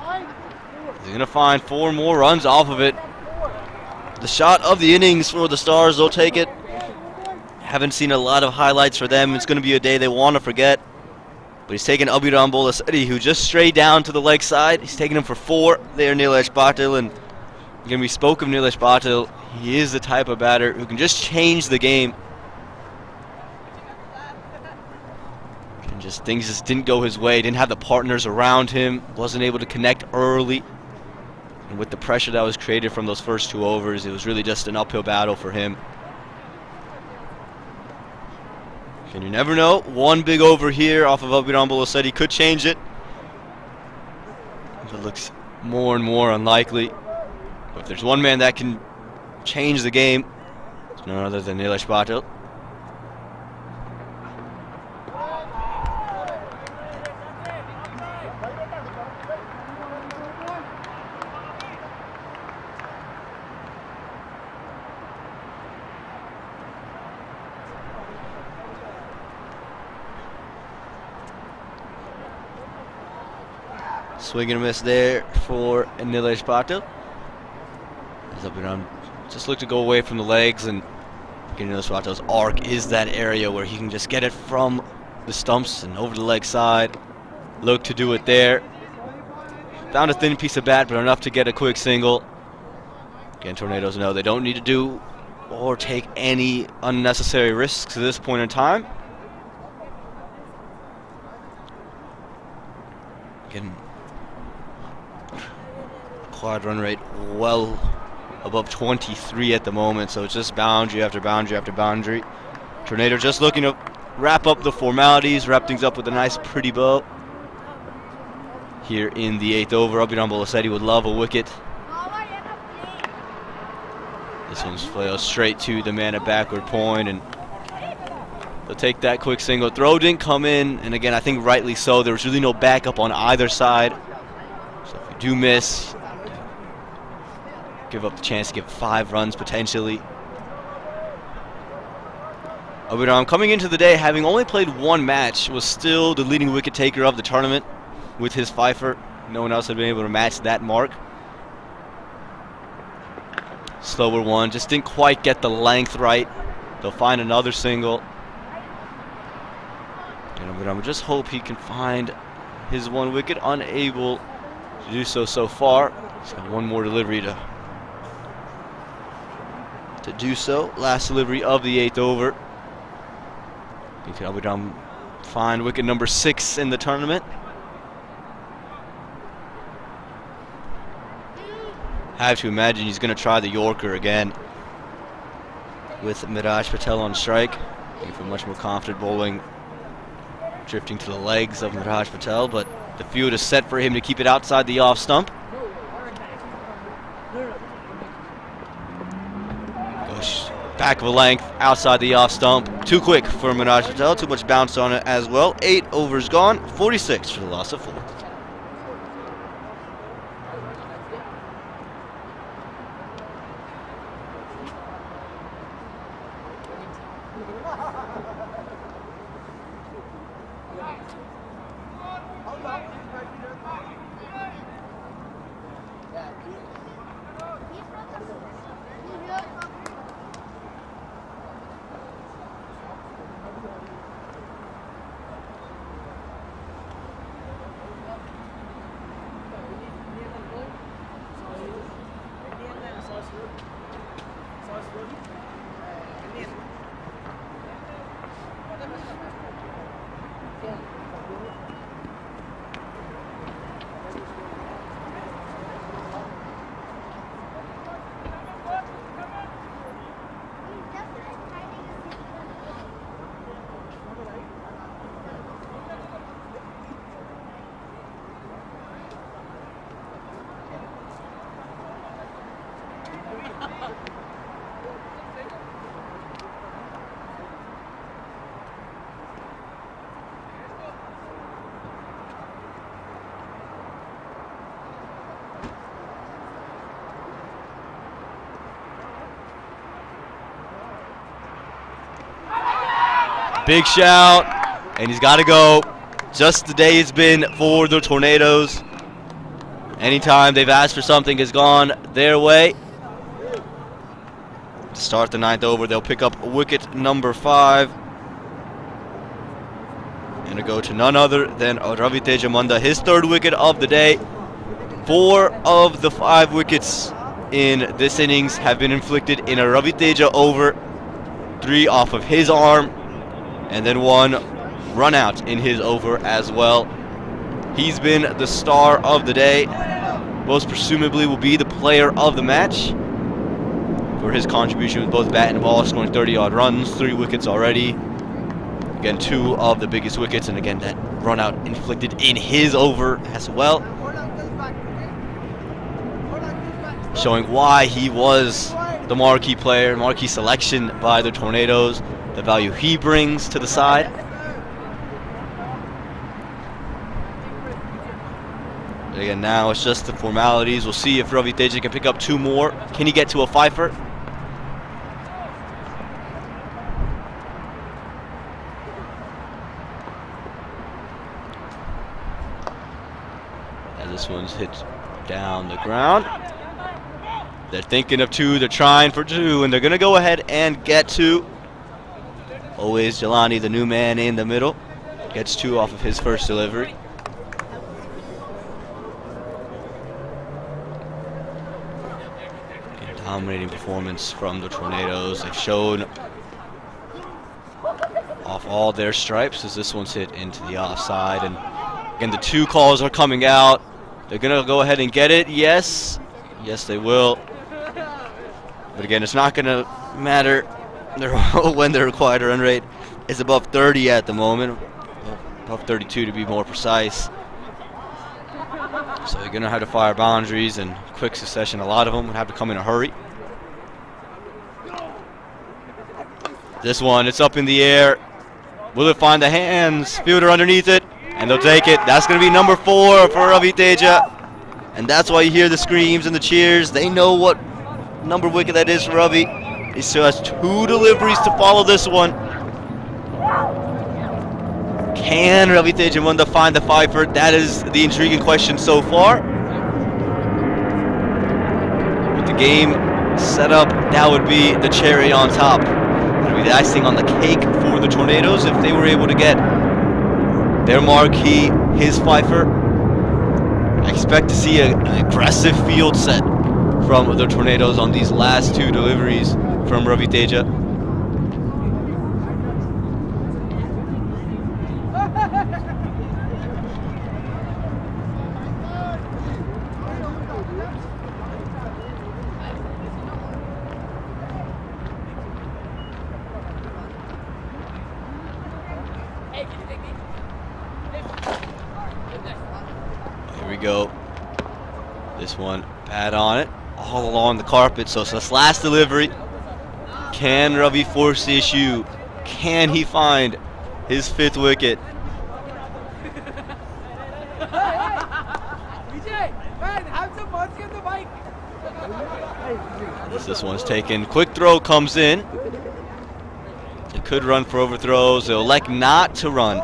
He's going to find 4 more runs off of it. The shot of the innings for the Stars, they'll take it. Haven't seen a lot of highlights for them. It's going to be a day they want to forget. But he's taking Abhiram Bolasetti, who just strayed down to the leg side. He's taking him for 4 there, Nilesh Patil. And again, we spoke of Nilesh Patil. He is the type of batter who can just change the game. And just things just didn't go his way. Didn't have the partners around him. Wasn't able to connect early. And with the pressure that was created from those first 2 overs, it was really just an uphill battle for him. And you never know. One big over here off of Abhiram Bolasetti could change it. It looks more and more unlikely. But if there's one man that can change the game, it's none other than Nilesh Patil. Swing and a miss there for Nilesh Patil. As Abhiram just look to go away from the legs, and Nilesh Patil's arc is that area where he can just get it from the stumps and over the leg side. Look to do it there. Found a thin piece of bat, but enough to get a quick single. Again, Tornadoes know they don't need to do or take any unnecessary risks at this point in time. Again, quad run rate well above 23 at the moment, so it's just boundary after boundary after boundary. Tornado just looking to wrap up the formalities, wrap things up with a nice pretty bow. Here in the 8th over, Abhiram Bolasetti would love a wicket. This one's flailed straight to the man at backward point, and they'll take that quick single. Throw didn't come in, and again, I think rightly so. There was really no backup on either side. So if you do miss, give up the chance to get 5 runs potentially. Abhiram, coming into the day, having only played 1 match, was still the leading wicket taker of the tournament with his fifer. No one else had been able to match that mark. Slower one, just didn't quite get the length right. They'll find another single. And Abhiram just hope he can find his 1 wicket. Unable to do so far. He's got 1 more delivery to do so. Last delivery of the 8th over. Can Abhiram find wicket number 6 in the tournament? I have to imagine he's going to try the Yorker again with Miraj Patel on strike. Looking for much more confident bowling, drifting to the legs of Miraj Patel, but the field is set for him to keep it outside the off stump. Goes back of a length outside the off stump. Too quick for Miraj Patel, too much bounce on it as well. 8 overs gone, 46 for the loss of 4. Big shout, and he's got to go. Just the day it's been for the Tornadoes. Anytime they've asked for something has gone their way. To start the 9th over, they'll pick up wicket number 5. And it'll go to none other than Raviteja Munda, his 3rd wicket of the day. 4 of the 5 wickets in this innings have been inflicted in a Raviteja over. 3 off of his arm, and then 1 run out in his over as well. He's been the star of the day. Most presumably will be the player of the match for his contribution with both bat and ball, scoring 30-odd runs, 3 wickets already. Again, 2 of the biggest wickets, and again, that run out inflicted in his over as well. Showing why he was the marquee player, marquee selection by the Tornadoes, the value he brings to the side. Again, now it's just the formalities. We'll see if Raviteja can pick up 2 more. Can he get to a fifer? And this one's hit down the ground. They're thinking of 2, they're trying for 2, and they're going to go ahead and get 2. Always Jelani, the new man in the middle, gets 2 off of his first delivery. Dominating performance from the Tornadoes. They've shown off all their stripes as this one's hit into the offside. And again, the 2 calls are coming out. They're going to go ahead and get it. Yes. Yes, they will. But again, it's not going to matter when the required run rate is above 30 at the moment. Above 32 to be more precise. So they're going to have to fire boundaries in quick succession. A lot of them would have to come in a hurry. This one, it's up in the air. Will it find the hands? Fielder underneath it, and they'll take it. That's going to be number 4 for Raviteja. And that's why you hear the screams and the cheers. They know what number wicket that is for Ravi. He still has 2 deliveries to follow this one. Can Raviteja Munda find the fifer? That is the intriguing question so far. With the game set up, that would be the cherry on top. That would be the icing on the cake for the Tornadoes if they were able to get their marquee, his fifer. I expect to see an aggressive field set from the Tornadoes on these last 2 deliveries from Raviteja. Here we go. This one, pad on it, all along the carpet. So it's this last delivery. Can Ravi force the issue? Can he find his 5th wicket? As this one's taken, quick throw comes in. They could run for overthrows. They'll elect not to run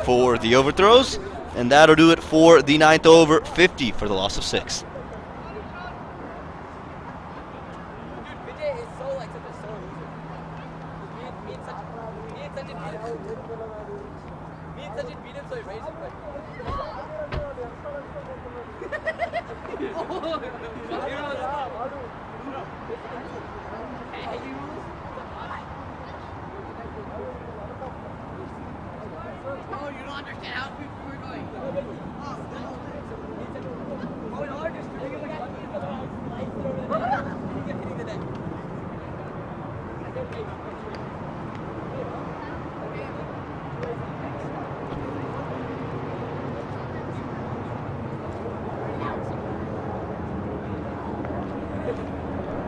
for the overthrows. And that'll do it for the 9th over, 50 for the loss of 6. Oh, you don't understand how quick we're going. Oh, no, just hitting the net.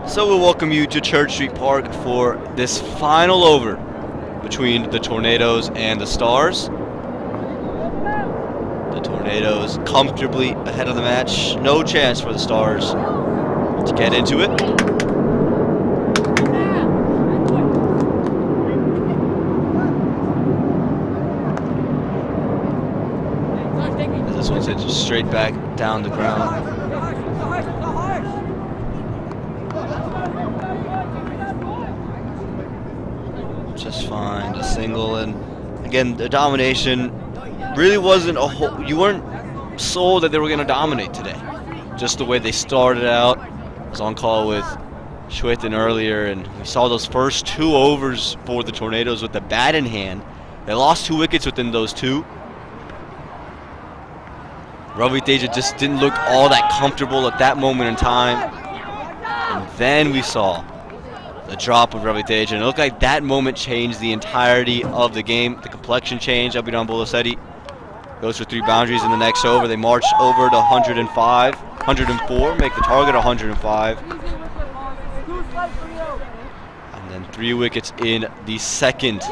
So we'll welcome you to Church Street Park for this final over between the Tornadoes and the Stars. The Tornadoes comfortably ahead of the match. No chance for the Stars to get into it. As this one's hit straight back down the ground. Just fine, a single, and again, the domination really wasn't a whole. You weren't sold that they were going to dominate today. Just the way they started out. I was on call with Shwetan earlier, and we saw those first 2 overs for the Tornadoes with the bat in hand. They lost 2 wickets within those 2. Ravi Teja just didn't look all that comfortable at that moment in time. And then we saw the drop of Ravi Teja, and it looked like that moment changed the entirety of the game. The complexion changed. Abhiram Bolasetti goes for 3 boundaries in the next over. They marched over to 104, make the target 105. And then 3 wickets in the second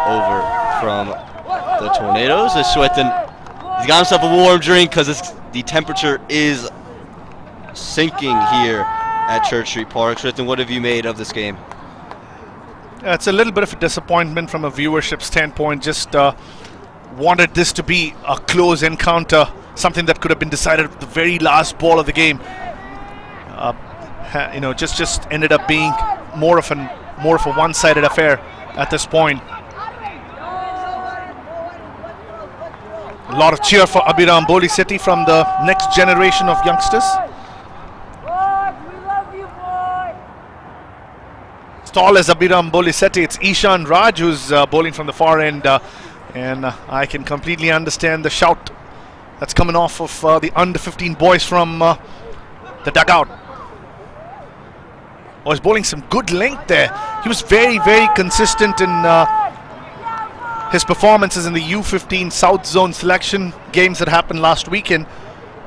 over from the Tornadoes. As Shwetan, he's got himself a warm drink because the temperature is sinking here at Church Street Park. Shwetan, what have you made of this game? It's a little bit of a disappointment from a viewership standpoint. Just wanted this to be a close encounter, something that could have been decided at the very last ball of the game. Just ended up being more of a one-sided affair at this point. A lot of cheer for Abhiram Bolasetti from the next generation of youngsters. Tall as Abhiram Bolasetti, it's Ishan Raj who's bowling from the far end, and I can completely understand the shout that's coming off of the under-15 boys from the dugout. Oh, he's bowling some good length there. He was very, very consistent in his performances in the U15 South Zone selection games that happened last weekend.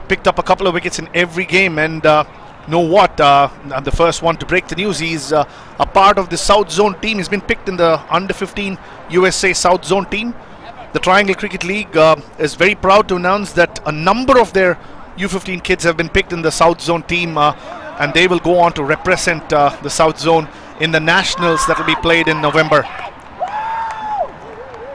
Picked up a couple of wickets in every game, and I'm the first one to break the news. He's a part of the South Zone team. He's been picked in the under-15 USA South Zone team. The Triangle Cricket League is very proud to announce that a number of their U15 kids have been picked in the South Zone team, and they will go on to represent the South Zone in the Nationals that will be played in November.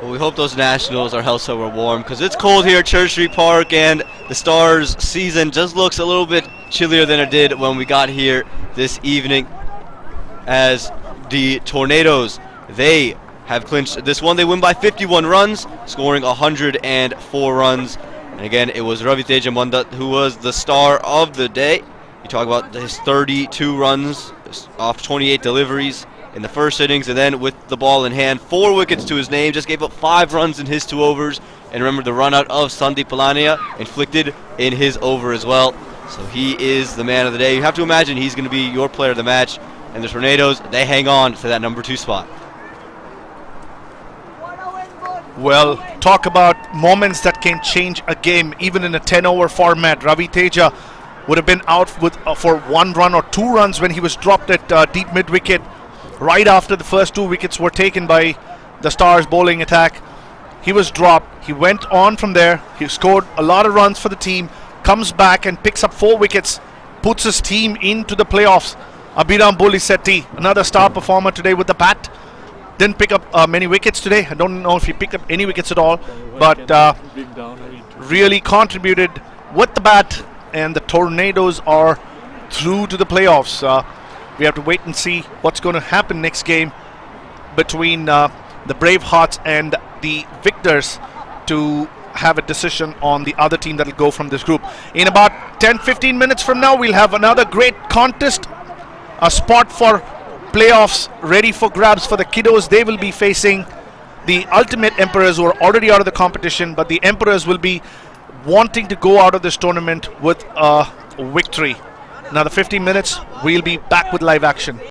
Well, we hope those Nationals are held somewhere warm, because it's cold here at Church Street Park, and the Stars' season just looks a little bit chillier than it did when we got here this evening. As the Tornadoes, they have clinched this one. They win by 51 runs, scoring 104 runs. And again, it was Ravi Teja Munda who was the star of the day. You talk about his 32 runs off 28 deliveries in the first innings, and then with the ball in hand, 4 wickets to his name, just gave up 5 runs in his 2 overs. And remember the run out of Sandeep Palania inflicted in his over as well. So he is the man of the day. You have to imagine he's going to be your player of the match. And the Tornadoes, they hang on to that number 2 spot. Well, talk about moments that can change a game, even in a 10-over format. Ravi Teja would have been out for 1 run or 2 runs when he was dropped at deep mid-wicket, right after the first 2 wickets were taken by the Stars bowling attack. He was dropped. He went on from there. He scored a lot of runs for the team, comes back and picks up 4 wickets, puts his team into the playoffs. Abhiram Bolasetti, another star performer today with the bat. Didn't pick up many wickets today. I don't know if he picked up any wickets at all, but really contributed with the bat, and the Tornadoes are through to the playoffs. We have to wait and see what's going to happen next game between the Bravehearts and the Victors to have a decision on the other team that will go from this group. In about 10-15 minutes from now, we'll have another great contest. a spot for playoffs ready for grabs for the kiddos. They will be facing the Ultimate Emperors, who are already out of the competition, but the Emperors will be wanting to go out of this tournament with a victory. Another 15 minutes, we'll be back with live action.